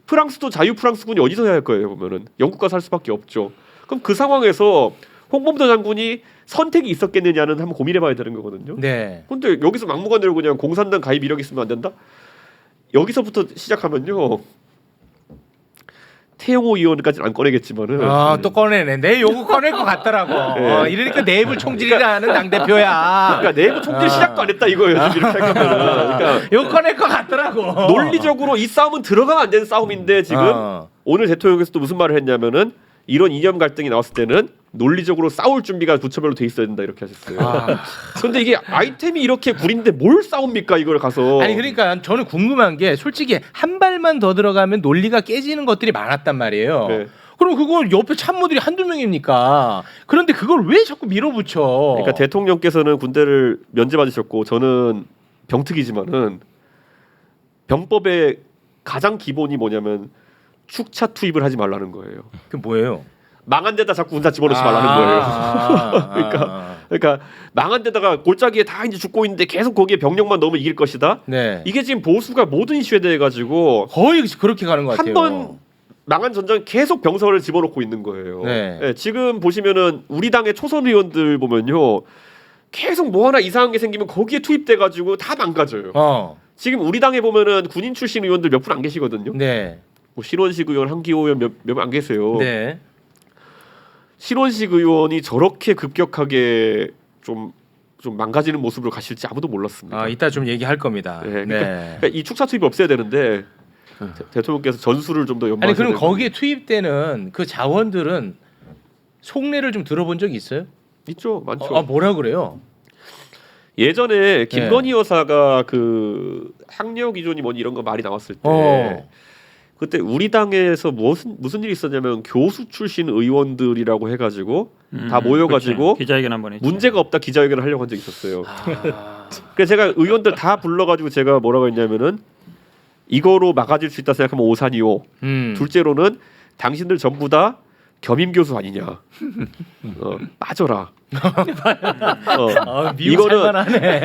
프랑스도 자유 프랑스군이 어디서 해야 할 거예요. 보면은 영국과 살 수밖에 없죠. 그럼 그 상황에서 홍범도 장군이 선택이 있었겠느냐는 한번 고민해봐야 되는 거거든요. 네. 근데 여기서 막무가내로 그냥 공산당 가입 이력 있으면 안 된다? 여기서부터 시작하면요. 태영호 의원까지는 안 꺼내겠지만은 또 꺼내네. 내 요거 꺼낼 것 같더라고. 네. 이러니까 내부 총질이라는 당 대표야. 그러니까 내부 총질 시작도 안 했다 이거예요. 지금 이렇게 생각하면은. 그러니까 요거 꺼낼 것 같더라고. 논리적으로 이 싸움은 들어가면 안 되는 싸움인데 지금 오늘 대통령께서 또 무슨 말을 했냐면은 이런 이념 갈등이 나왔을 때는 논리적으로 싸울 준비가 부처별로 돼 있어야 된다 이렇게 하셨어요. 근데 이게 아이템이 이렇게 구린데 뭘 싸웁니까 이걸 가서. 아니 그러니까 저는 궁금한 게 솔직히 한 발만 더 들어가면 논리가 깨지는 것들이 많았단 말이에요. 네. 그럼 그걸 옆에 참모들이 한두 명입니까? 그런데 그걸 왜 자꾸 밀어붙여? 그러니까 대통령께서는 군대를 면제받으셨고 저는 병특이지만은 병법의 가장 기본이 뭐냐면 축차 투입을 하지 말라는 거예요. 그 뭐예요? 망한 데다 자꾸 군사 집어넣지 말라는 거예요. 그러니까 망한 데다가 골짜기에 다 이제 죽고 있는데 계속 거기에 병력만 넣으면 이길 것이다. 네. 이게 지금 보수가 모든 이슈에 대해 가지고 거의 그렇게 가는 것 같아요. 한 번 망한 전장 계속 병서를 집어넣고 있는 거예요. 네. 네, 지금 보시면은 우리 당의 초선 의원들 보면요, 계속 뭐 하나 이상한 게 생기면 거기에 투입돼 가지고 다 망가져요. 지금 우리 당에 보면은 군인 출신 의원들 몇 분 안 계시거든요. 네. 뭐 신원식 의원, 한기호 의원 몇 분 안 계세요. 네. 신원식 의원이 저렇게 급격하게 좀 망가지는 모습으로 가실지 아무도 몰랐습니다. 이따 좀 얘기할 겁니다. 네, 그러니까 이 축사 투입이 없어야 되는데 대통령께서 전술을 좀 더 아니 연마하셔야 그럼 되고. 거기에 투입되는 그 자원들은 속내를 좀 들어본 적이 있어요? 있죠, 많죠. 뭐라 그래요? 예전에 김건희 여사가 그 학력 기준이 뭐니 이런 거 말이 나왔을 때 그때 우리 당에서 무슨 일이 있었냐면 교수 출신 의원들이라고 해가지고 다 모여가지고 그치. 기자회견 한번 했죠. 문제가 없다 기자회견을 하려고 한 적이 있었어요. 그래서 제가 의원들 다 불러가지고 제가 뭐라고 했냐면은 이거로 막아질 수 있다 생각하면 오산이요. 둘째로는 당신들 전부 다 겸임 교수 아니냐. 빠져라.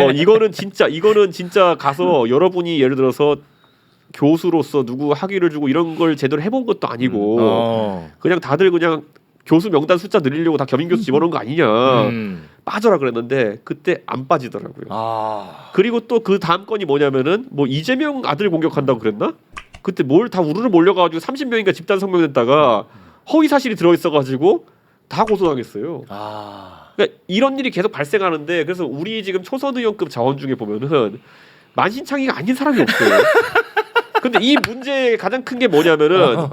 이거는 진짜 가서 여러분이 예를 들어서 교수로서 누구 학위를 주고 이런 걸 제대로 해본 것도 아니고 그냥 다들 그냥 교수 명단 숫자 늘리려고 다 겸임 교수 집어넣은 거 아니냐. 빠져라 그랬는데 그때 안 빠지더라고요. 그리고 또 그 다음 건이 뭐냐면은 뭐 이재명 아들 공격한다고 그랬나? 그때 뭘 다 우르르 몰려가지고 30명인가 집단 성명냈다가 허위 사실이 들어있어가지고 다 고소당했어요. 그러니까 이런 일이 계속 발생하는데 그래서 우리 지금 초선 의원급 자원 중에 보면은 만신창이가 아닌 사람이 없어요. 근데 이 문제의 가장 큰 게 뭐냐면은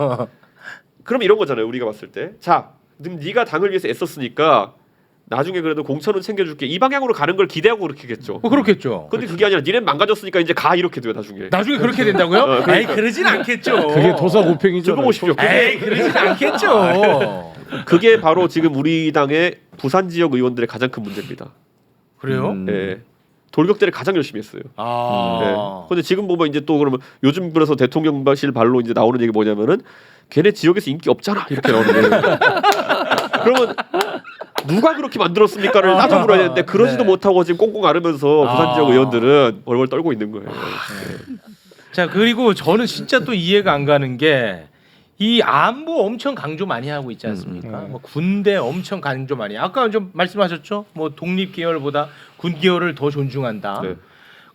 그럼 이런 거잖아요. 우리가 봤을 때 자, 네가 당을 위해서 애썼으니까 나중에 그래도 공천은 챙겨줄게 이 방향으로 가는 걸 기대하고 그렇게겠죠. 그렇겠죠. 근데 그게 아니라 니네 망가졌으니까 이제 가 이렇게 돼요 나중에. 나중에 그렇게 된다고요? 그러니까. 에이 그러진 않겠죠. 그게 도사고팽이죠. 두고 보십시오. 에이 그러진 않겠죠. 그게 바로 지금 우리 당의 부산 지역 의원들의 가장 큰 문제입니다. 그래요? 네. 돌격대를 가장 열심히 했어요. 네. 근데 지금 보면 이제 또 그러면 요즘 그래서 대통령실 발로 이제 나오는 얘기 뭐냐면은 걔네 지역에서 인기 없잖아 이렇게 나오는 거예요. 그러면 누가 그렇게 만들었습니까를 나도 물어야 되는데 그러지도 못하고 지금 꽁꽁 앓으면서 부산 지역 의원들은 벌벌 떨고 있는 거예요. 자 그리고 저는 진짜 또 이해가 안 가는 게 이 안보 엄청 강조 많이 하고 있지 않습니까? 뭐 군대 엄청 강조 많이. 아까 좀 말씀하셨죠? 뭐 독립 계열보다 군 계열을 더 존중한다. 네.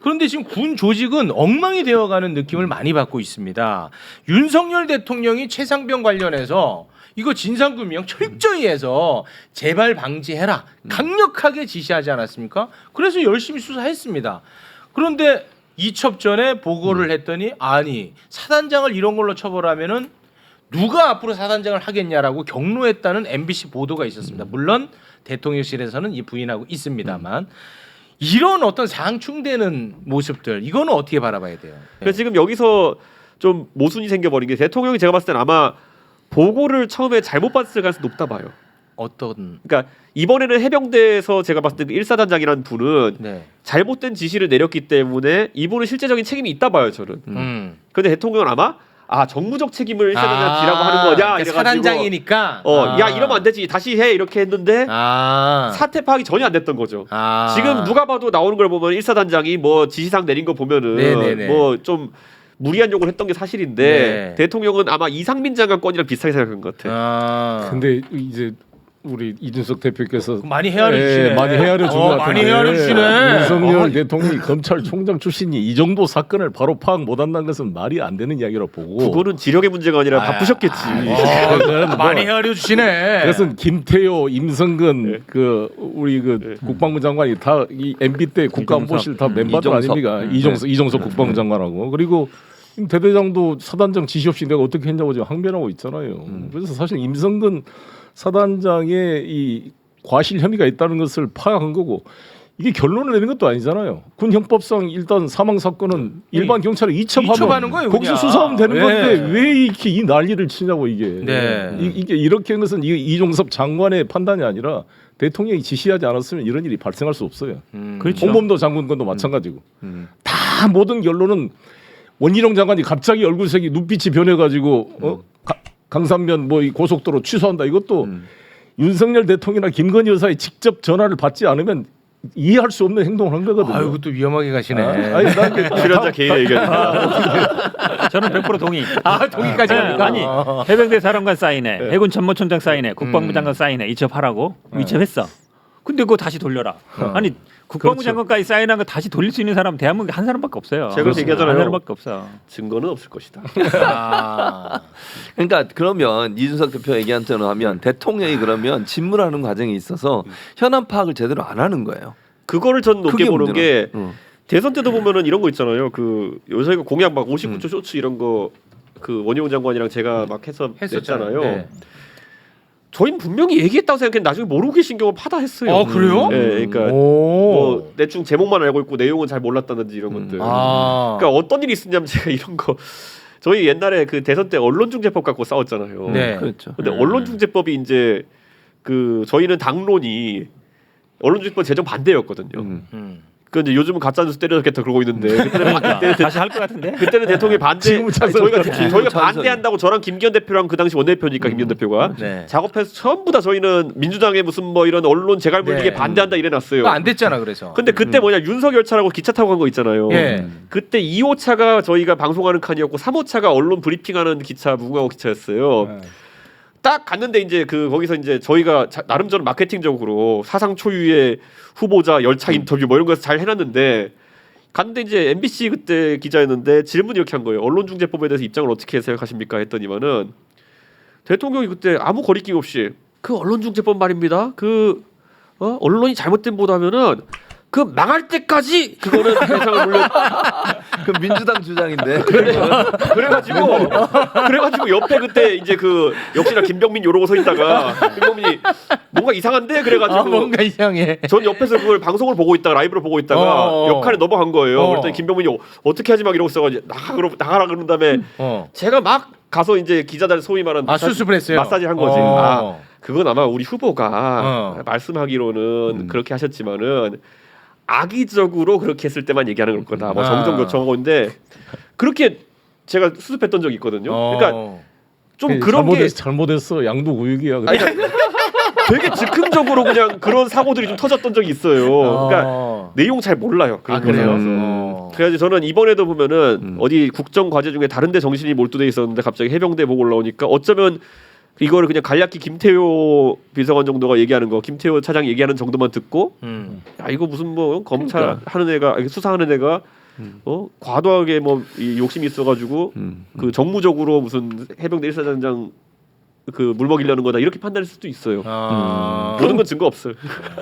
그런데 지금 군 조직은 엉망이 되어가는 느낌을 많이 받고 있습니다. 윤석열 대통령이 최상병 관련해서 이거 진상규명 철저히 해서 재발 방지해라 강력하게 지시하지 않았습니까? 그래서 열심히 수사했습니다. 그런데 이첩전에 보고를 했더니 아니 사단장을 이런 걸로 처벌하면은 누가 앞으로 사단장을 하겠냐라고 경로했다는 MBC 보도가 있었습니다. 물론 대통령실에서는 이 부인하고 있습니다만 이런 어떤 상충되는 모습들 이거는 어떻게 바라봐야 돼요? 그래서 지금 여기서 좀 모순이 생겨버린 게 대통령이 제가 봤을 때는 아마 보고를 처음에 잘못 봤을 가능성이 높다 봐요. 어떤? 그러니까 이번에는 해병대에서 제가 봤을 때 그 1사단장이라는 분은 잘못된 지시를 내렸기 때문에 이분은 실제적인 책임이 있다 봐요 저는. 그런데 대통령은 아마 정무적 책임을 1사단장 지라고 하는 거냐 그러니까 이래가지고 사단장이니까 야 이러면 안 되지 다시 해 이렇게 했는데 사태 파악이 전혀 안 됐던 거죠. 지금 누가 봐도 나오는 걸 보면 1사단장이 뭐 지시상 내린 거 보면은 뭐 좀 무리한 요구를 했던 게 사실인데 대통령은 아마 이상민 장관 건이랑 비슷하게 생각한 것 같아. 근데 이제 우리 이준석 대표께서 많이 헤아려 주시네. 많이 헤아려 준것 같은데 많이 헤아려 주시네. 윤석열 대통령이 검찰총장 출신이 이 정도 사건을 바로 파악 못한다는 것은 말이 안 되는 이야기라고 보고 그거는 지력의 문제가 아니라 바쁘셨겠지. 많이 헤아려 주시네. 그것은 김태효, 임성근 그 우리 그 국방부 장관이 다 이 MB 때 국가안보실 다 멤버들 이종석. 아닙니까? 이종석 국방부 장관하고 그리고 대대장도 사단장 지시 없이 내가 어떻게 했냐고 지금 항변하고 있잖아요. 그래서 사실 임성근 사단장의 이 과실 혐의가 있다는 것을 파악한 거고 이게 결론을 내는 것도 아니잖아요. 군 형법상 일단 사망 사건은 일반 경찰에 이첩하는 거예요, 거기서 그냥. 수사하면 되는 네. 건데 왜 이렇게 이 난리를 치냐고 이게. 네. 이게 이렇게 한 것은 이종섭 장관의 판단이 아니라 대통령이 지시하지 않았으면 이런 일이 발생할 수 없어요. 그렇죠. 홍범도 장군 건도 마찬가지고 다 모든 결론은 원희룡 장관이 갑자기 얼굴색이 눈빛이 변해가지고 강산면 뭐 이 고속도로 취소한다 이것도 윤석열 대통령이나 김건희 여사의 직접 전화를 받지 않으면 이해할 수 없는 행동을 한 거거든요. 아이고 또 위험하게 가시네. 아니, 난 출연자 개인 의견. 저는 100% 동의. 동의까지 합니까? 아니 해병대 사령관 사인해, 해군 참모총장 사인해, 국방부 장관 사인해 이첩하라고 이첩했어. 근데 그거 다시 돌려라. 아니 국방부 그렇죠. 장관까지 사인한 거 다시 돌릴 수 있는 사람 대한민국에 한 사람밖에 없어요. 제가 그래서 얘기하잖아요. 한 사람밖에 없어. 증거는 없을 것이다. 그러니까 그러면 이준석 대표 얘기한 대로 하면 대통령이 그러면 집무하는 과정에 있어서 현안 파악을 제대로 안 하는 거예요. 그거를 전 높게 그게 보는 게 문제라. 대선 때도 보면은 이런 거 있잖아요. 그 요새 공약 막 59조 쇼츠 이런 거 그 원희룡 장관이랑 제가 막 해서 냈잖아요. 네. 저희는 분명히 얘기했다고 생각했는데 나중에 모르고 계신 경우 파다했어요. 그래요? 네, 그러니까 뭐 대충 제목만 알고 있고 내용은 잘 몰랐다든지 이런 것들. 그러니까 어떤 일이 있었냐면 제가 이런 거 저희 옛날에 그 대선 때 언론중재법 갖고 싸웠잖아요. 네. 그렇죠. 근데 언론중재법이 이제 그 저희는 당론이 언론중재법 제정 반대였거든요. 그런데 요즘은 가짜뉴스 때려잡겠다 그러고 있는데 그때는 다시 할 것 같은데? 그때는 대통령이 반대. 지금은 찬성. 저희가 찬성. 반대한다고 저랑 김기현 대표랑 그 당시 원내대표니까 김기현 대표가 네. 작업해서 전부 다 저희는 민주당의 무슨 뭐 이런 언론 재갈 물리기에 네. 반대한다 이래놨어요. 안 됐잖아 그래서. 근데 그때 뭐냐 윤석열차라고 기차 타고 간 거 있잖아요. 예. 그때 2호차가 저희가 방송하는 칸이었고 3호차가 언론 브리핑하는 기차 무궁화호 기차였어요. 딱 갔는데 이제 그 거기서 이제 저희가 나름대로 마케팅적으로 사상 초유의 후보자 열차 인터뷰 뭐 이런 거 잘 해놨는데 갔는데 이제 MBC 그때 기자였는데 질문이 이렇게 한 거예요. 언론중재법에 대해서 입장을 어떻게 생각하십니까? 했더니만은 대통령이 그때 아무 거리낌 없이 그 언론중재법 말입니다. 그 언론이 잘못된 보도하면은 그 망할 때까지 그거는 대상을 물려. 그 민주당 주장인데. 그래가지고 옆에 그때 이제 그 역시나 김병민 요러고 서 있다가 김병민이 뭔가 이상한데 그래가지고 뭔가 이상해. 전 옆에서 그걸 방송을 보고 있다가 라이브로 보고 있다가 역할에 넘어간 거예요. 그랬더니 김병민이 어떻게 하지 막 이러고 있어가지고 나가라 그런 다음에 제가 막 가서 이제 기자들 소위 말하는 수습을 했어요. 마사지 한 거지. 그건 아마 우리 후보가 말씀하기로는 그렇게 하셨지만은 악의적으로 그렇게 했을 때만 얘기하는 걸 거다. 뭐 정정 요청하고 있는데 그렇게 제가 수습했던 적이 있거든요. 그러니까 좀 그런 게 잘못했어 양도구역이야. 아니, 되게 즉흥적으로 그냥 그런 사고들이 좀 터졌던 적이 있어요. 그러니까 내용 잘 몰라요. 그런 거에 그래요? 대해서. 그래가지고 저는 이번에도 보면은 어디 국정 과제 중에 다른데 정신이 몰두돼 있었는데 갑자기 해병대 보고 올라오니까 어쩌면 이거를 그냥 간략히 김태효 비서관 정도가 얘기하는 거, 김태효 차장 얘기하는 정도만 듣고, 야 이거 무슨 뭐 검찰 그러니까. 하는 애가 수사하는 애가 과도하게 뭐 이 욕심이 있어가지고 그 정무적으로 무슨 해병대 1사단장 그 물먹이려는 거다 이렇게 판단할 수도 있어요. 모든 건 증거 없어요.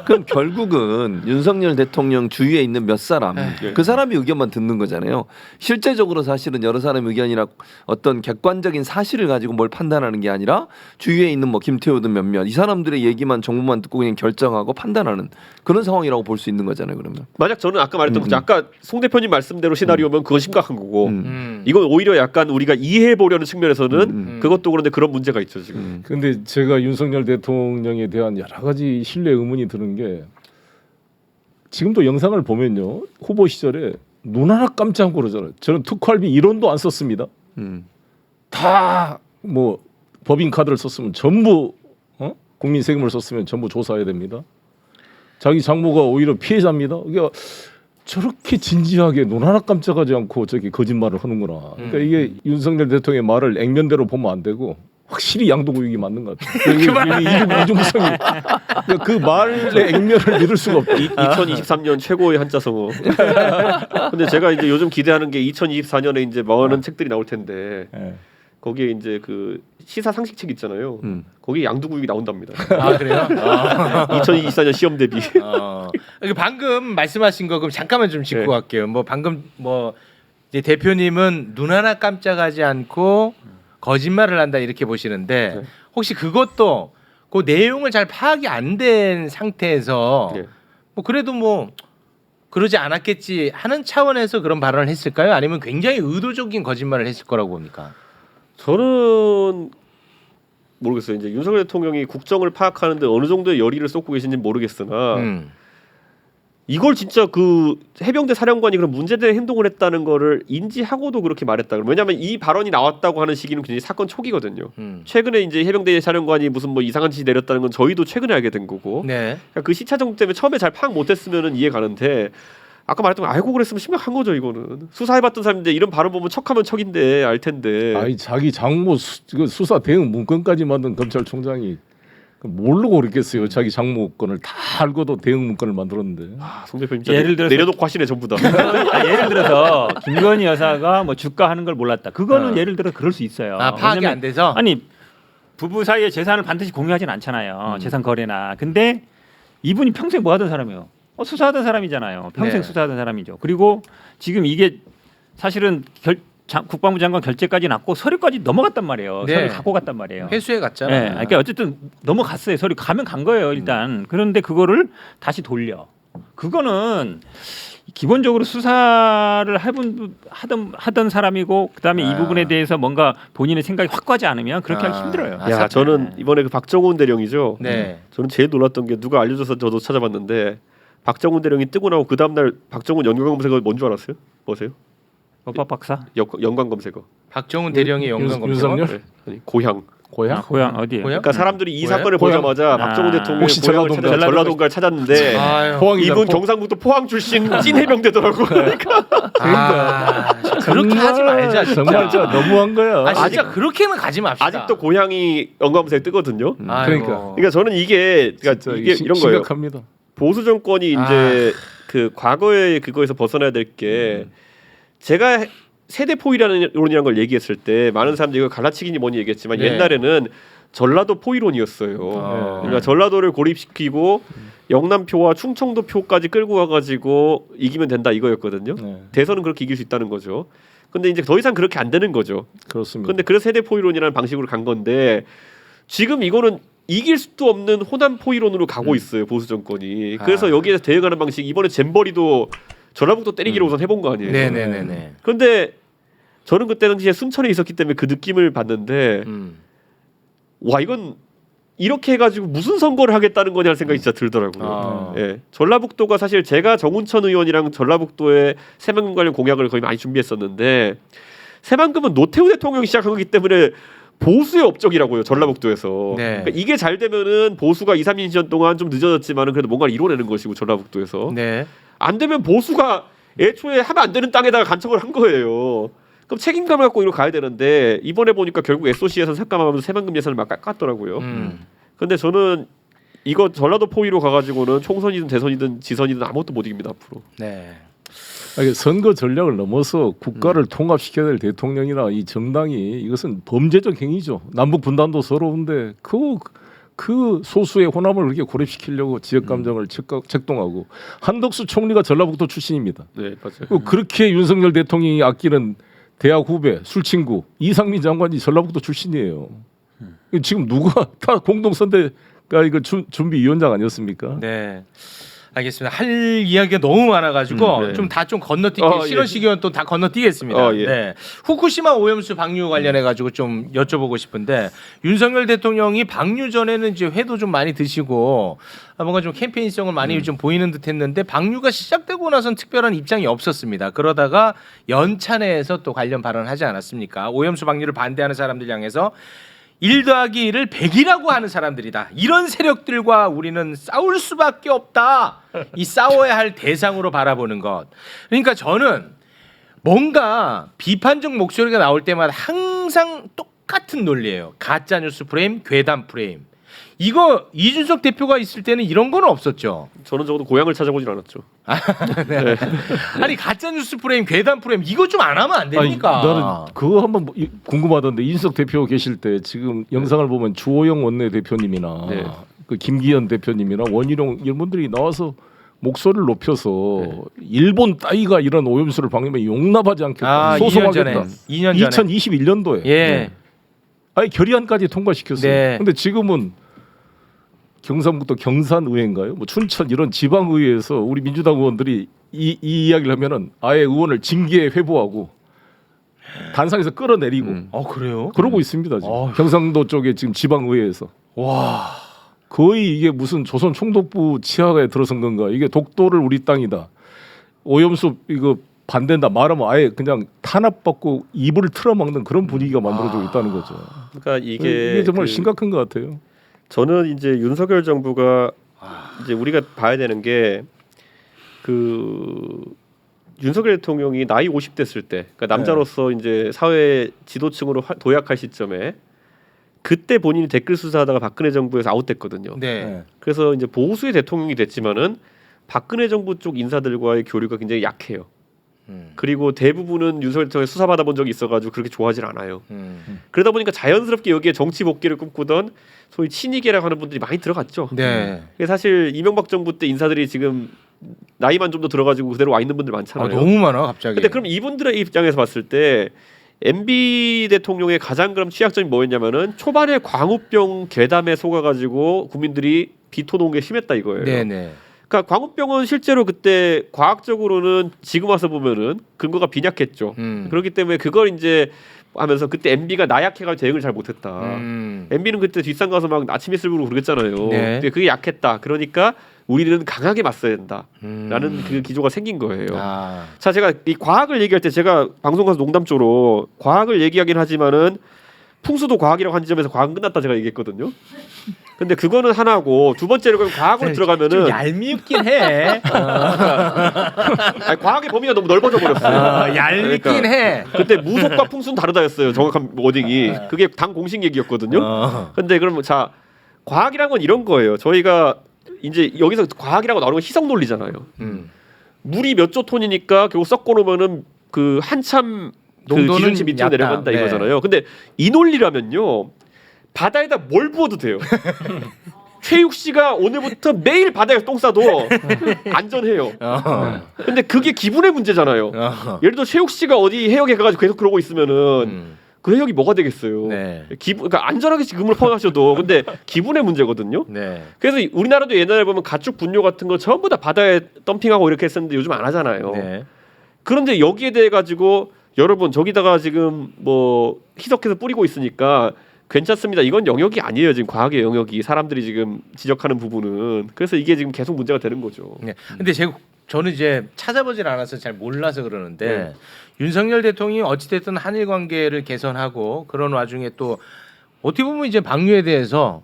그럼 결국은 윤석열 대통령 주위에 있는 몇 사람 그 사람의 의견만 듣는 거잖아요. 실제적으로 사실은 여러 사람의 의견이나 어떤 객관적인 사실을 가지고 뭘 판단하는 게 아니라 주위에 있는 뭐 김태호든 몇몇 이 사람들의 얘기만 정보만 듣고 그냥 결정하고 판단하는 그런 상황이라고 볼 수 있는 거잖아요. 그러면 만약 저는 아까 말했던 것처럼 아까 송 대표님 말씀대로 시나리오면 그건 심각한 거고 음. 이건 오히려 약간 우리가 이해해 보려는 측면에서는 그것도 그런데 그런 문제가 있죠 지금. 근데 제가 윤석열 대통령에 대한 여러 가지 신뢰 의문이 드는 게 지금도 영상을 보면요 후보 시절에 눈 하나 깜짝 그러잖아요. 저는 특활비 1원도 안 썼습니다. 다 뭐 법인 카드를 썼으면 전부 국민 세금을 썼으면 전부 조사해야 됩니다. 자기 장모가 오히려 피해자입니다. 그러니까 저렇게 진지하게 눈 하나 깜짝하지 않고 저기 거짓말을 하는구나. 그러니까 이게 윤석열 대통령의 말을 액면대로 보면 안 되고 확실히 양도구역이 맞는 것 같아요. 이중성이 그 말의 액면을 믿을 수가 없다. 2023년 최고의 한자성어. 근데 제가 이제 요즘 기대하는 게 2024년에 이제 많은 책들이 나올 텐데 네. 거기에 이제 그 시사 상식책 있잖아요. 거기 양두구육이 나온답니다. 아 그래요? 2024년 시험 대비. 방금 말씀하신 거 그럼 잠깐만 좀 짚고 갈게요. 뭐 방금 뭐 이제 대표님은 눈 하나 깜짝하지 않고 거짓말을 한다 이렇게 보시는데 혹시 그것도 그 내용을 잘 파악이 안 된 상태에서 네. 뭐 그래도 뭐 그러지 않았겠지 하는 차원에서 그런 발언을 했을까요? 아니면 굉장히 의도적인 거짓말을 했을 거라고 봅니까? 저는 모르겠어요. 이제 윤석열 대통령이 국정을 파악하는데 어느 정도의 열의를 쏟고 계신지 모르겠으나 이걸 진짜 그 해병대 사령관이 그런 문제된 행동을 했다는 거를 인지하고도 그렇게 말했다. 왜냐하면 이 발언이 나왔다고 하는 시기는 굉장히 사건 초기거든요. 최근에 이제 해병대 사령관이 무슨 뭐 이상한 짓이 내렸다는 건 저희도 최근에 알게 된 거고. 네. 그러니까 그 시차 정도 때문에 처음에 잘 파악 못했으면은 이해 가는데 아까 말했던 거 알고 그랬으면 심각한 거죠. 이거는 수사해봤던 사람인데 이런 발언 보면 척하면 척인데 알 텐데. 아니 자기 장모 수사 대응 문건까지 만든 검찰총장이 모르고 그랬겠어요. 자기 장모 건을 다 알고도 대응 문건을 만들었는데. 송 대표님 진짜 예를 들어서- 내려놓고 하시네 전부 다. 예를 들어서 김건희 여사가 뭐 주가 하는 걸 몰랐다. 그거는 예를 들어 그럴 수 있어요. 아 파악이 왜냐면 안 돼서. 아니 부부 사이의 재산을 반드시 공유하진 않잖아요. 재산 거래나. 근데 이분이 평생 뭐 하던 사람이에요? 수사하던 사람이잖아요. 평생 네. 수사하던 사람이죠. 그리고 지금 이게 사실은 국방부 장관 결재까지 났고 서류까지 넘어갔단 말이에요. 네. 서류 갖고 갔단 말이에요. 회수해 갔잖아요. 네, 그러니까 어쨌든 넘어갔어요. 서류 가면 간 거예요. 일단 그런데 그거를 다시 돌려. 그거는 기본적으로 수사를 하던 사람이고 그다음에 이 부분에 대해서 뭔가 본인의 생각이 확고하지 않으면 그렇게 하기 힘들어요. 야 저는 이번에 그 박정훈 대령이죠. 네. 저는 제일 놀랐던 게 누가 알려줘서 저도 찾아봤는데 박정훈 대령이 뜨고 나고 그 다음 날 박정훈 연관 검색어 뭔 줄 알았어요? 뭐세요? 법학 박사? 연관 검색어. 박정훈 대령의 연관 검색어. 윤석열? 네. 아니, 고향. 고향? 고향 어디에? 고향? 그러니까 사람들이 이 고향? 사건을 고향? 보자마자 박정훈 대통령 혹시 고향을 전라도인가? 찾아 전라도인가를 찾았는데 아유. 포항이다, 이분 포항. 경상북도 포항 출신 찐 해병대더라고. 그러니까 그렇게 하지 말자. 진짜. 정말 저 너무한 거야. 아 진짜 그렇게는 가지 맙시다. 아직도 고향이 연관 검색 뜨거든요. 아이고. 그러니까 저는 이게 그러니까 진짜 이게 이런 거예요. 심각합니다. 보수 정권이 이제 그 과거의 그거에서 벗어나야 될 게 제가 세대 포이론이라는 걸 얘기했을 때 많은 사람들이 이거 갈라치기니 뭐니 얘기했지만 네. 옛날에는 전라도 포이론이었어요. 그러니까 전라도를 고립시키고 영남표와 충청도표까지 끌고 와가지고 이기면 된다 이거였거든요. 네. 대선은 그렇게 이길 수 있다는 거죠. 근데 이제 더 이상 그렇게 안 되는 거죠. 그렇습니다. 근데 그래서 세대 포이론이라는 방식으로 간 건데 지금 이거는 이길 수도 없는 호남 포이론으로 가고 있어요 보수 정권이. 그래서 여기에서 대응하는 방식 이번에 잼버리도 전라북도 때리기로 우선 해본 거 아니에요. 네네네네. 그런데 저는 그때 당시에 순천에 있었기 때문에 그 느낌을 받는데 와 이건 이렇게 해가지고 무슨 선거를 하겠다는 거냐는 생각이 진짜 들더라고요. 예, 전라북도가 사실 제가 정운천 의원이랑 전라북도의 새만금 관련 공약을 거의 많이 준비했었는데 새만금은 노태우 대통령이 시작한 거기 때문에 보수의 업적이라고요 전라북도에서. 네. 그러니까 이게 잘 되면은 보수가 2, 3년 동안 좀 늦어졌지만은 그래도 뭔가를 이뤄내는 것이고 전라북도에서 네. 안 되면 보수가 애초에 하면 안 되는 땅에다가 간척을 한 거예요. 그럼 책임감을 갖고 이로 가야 되는데 이번에 보니까 결국 SOC에서 삭감하면서 새만금 예산을 막 깎았더라고요. 근데 저는 이거 전라도 포위로 가가지고는 총선이든 대선이든 지선이든 아무것도 못 이깁니다 앞으로. 네. 아니, 선거 전략을 넘어서 국가를 통합시켜야 될 대통령이나 이 정당이 이것은 범죄적 행위죠. 남북 분단도 서러운데 그 소수의 호남을 그렇게 고립시키려고 지역 감정을 책동하고 한덕수 총리가 전라북도 출신입니다. 네 맞아요. 그렇게 윤석열 대통령이 아끼는 대학 후배, 술친구 이상민 장관이 전라북도 출신이에요. 지금 누가 다 공동선대가 이거 준비위원장 아니었습니까? 네. 알겠습니다. 할 이야기가 너무 많아가지고 네. 좀 다 좀 건너뛰기 예. 싫은 시기는 또 다 건너뛰겠습니다. 예. 네. 후쿠시마 오염수 방류 관련해가지고 좀 여쭤보고 싶은데 윤석열 대통령이 방류 전에는 이제 회도 좀 많이 드시고 뭔가 좀 캠페인성을 많이 좀 보이는 듯했는데 방류가 시작되고 나선 특별한 입장이 없었습니다. 그러다가 연찬회에서 또 관련 발언을 하지 않았습니까? 오염수 방류를 반대하는 사람들 향해서 1 더하기 1을 100이라고 하는 사람들이다. 이런 세력들과 우리는 싸울 수밖에 없다. 이 싸워야 할 대상으로 바라보는 것. 그러니까 저는 뭔가 비판적 목소리가 나올 때마다 항상 똑같은 논리예요. 가짜 뉴스 프레임, 괴담 프레임. 이거 이준석 대표가 있을 때는 이런 건 없었죠. 저는 적어도 고향을 찾아보진 않았죠. 네. 아니 가짜 뉴스 프레임, 괴담 프레임 이거 좀 안 하면 안 됩니까? 아니, 나는 그거 한번 궁금하던데 이준석 대표 계실 때 지금 영상을 보면 주호영 원내대표님이나 네. 그 김기현 대표님이나 원희룡 이런 분들이 나와서 목소리를 높여서 일본 따위가 이런 오염수를 방류하면 용납하지 않겠다, 2년 전에. 소송하겠다. 2년 전에. 2021년도에 예. 아니 결의안까지 통과시켰어요. 네. 근데 지금은 경상북도 경산의회인가요? 뭐 춘천 이런 지방의회에서 우리 민주당 의원들이 이 이야기를 하면은 아예 의원을 징계에 회부하고 단상에서 끌어내리고 그래요? 그러고 있습니다. 지금 어휴. 경상도 쪽에 지금 지방의회에서 와. 거의 이게 무슨 조선 총독부 치하에 들어선 건가? 이게 독도를 우리 땅이다. 오염수 이거 반대한다 말하면 아예 그냥 탄압받고 입을 틀어막는 그런 분위기가 만들어지고 있다는 거죠. 그러니까 이게 정말 심각한 것 같아요. 저는 이제 윤석열 정부가 이제 우리가 봐야 되는 게 그 윤석열 대통령이 나이 50 됐을 때, 그러니까 남자로서 이제 사회 지도층으로 도약할 시점에 그때 본인이 댓글 수사하다가 박근혜 정부에서 아웃됐거든요. 네. 그래서 이제 보수의 대통령이 됐지만은 박근혜 정부 쪽 인사들과의 교류가 굉장히 약해요. 그리고 대부분은 윤석열 대통령이 수사받아 본 적이 있어가지고 그렇게 좋아하질 않아요. 그러다 보니까 자연스럽게 여기에 정치 복귀를 꿈꾸던 소위 친이계라고 하는 분들이 많이 들어갔죠. 네. 그게 사실 이명박 정부 때 인사들이 지금 나이만 좀 더 들어가지고 그대로 와 있는 분들 많잖아요. 너무 많아 갑자기. 근데 그럼 이분들의 입장에서 봤을 때 MB 대통령의 가장 그럼 취약점이 뭐였냐면은 초반에 광우병 괴담에 속아가지고 국민들이 비토놓은 게 심했다 이거예요. 네네. 그러니까 광우병은 실제로 그때 과학적으로는 지금 와서 보면은 근거가 빈약했죠. 그렇기 때문에 그걸 이제 하면서 그때 MB가 나약해가지고 대응을 잘 못했다. MB는 그때 뒷산 가서 막 아침 이슬 부르고 그랬잖아요. 네. 근데 그게 약했다. 그러니까 우리는 강하게 맞서야 된다라는 그 기조가 생긴 거예요. 자, 제가 이 과학을 얘기할 때 제가 방송 가서 농담조로 과학을 얘기하긴 하지만은 풍수도 과학이라고 한 지점에서 과학은 끝났다 제가 얘기했거든요. 근데 그거는 하나고 두 번째로 그럼 과학으로 들어가면은 좀 얄밉긴 해. 아니, 과학의 범위가 너무 넓어져 버렸어요. 얄밉긴 그러니까 해. 그때 무속과 풍수는 다르다였어요. 정확한 워딩이. 그게 당 공식 얘기였거든요. 근데 그럼 자 과학이란 건 이런 거예요. 저희가 이제 여기서 과학이라고 나오는 건 희석 논리잖아요. 물이 몇 조 톤이니까 결국 섞어 놓으면은 그 한참 그 농도는 기준치 밑으로 얕다. 내려간다 네. 이거잖아요. 근데 이 논리라면요. 바다에다 뭘 부어도 돼요. 최욱 씨가 오늘부터 매일 바다에서 똥 싸도 안전해요. 근데 그게 기분의 문제잖아요. 예를 들어 최욱 씨가 어디 해역에 가가지고 계속 그러고 있으면은 그 해역이 뭐가 되겠어요. 네. 그러니까 안전하게 지금을 포함하셔도 근데 기분의 문제거든요. 네. 그래서 우리나라도 옛날에 보면 가축 분뇨 같은 거 전부 다 바다에 덤핑하고 이렇게 했었는데 요즘 안 하잖아요. 네. 그런데 여기에 대해 가지고 여러분 저기다가 지금 뭐 희석해서 뿌리고 있으니까 괜찮습니다. 이건 영역이 아니에요. 지금 과학의 영역이 사람들이 지금 지적하는 부분은. 그래서 이게 지금 계속 문제가 되는 거죠. 네. 근데 저는 이제 찾아보질 않아서 잘 몰라서 그러는데 네. 윤석열 대통령이 어찌됐든 한일 관계를 개선하고 그런 와중에 또 어떻게 보면 이제 방류에 대해서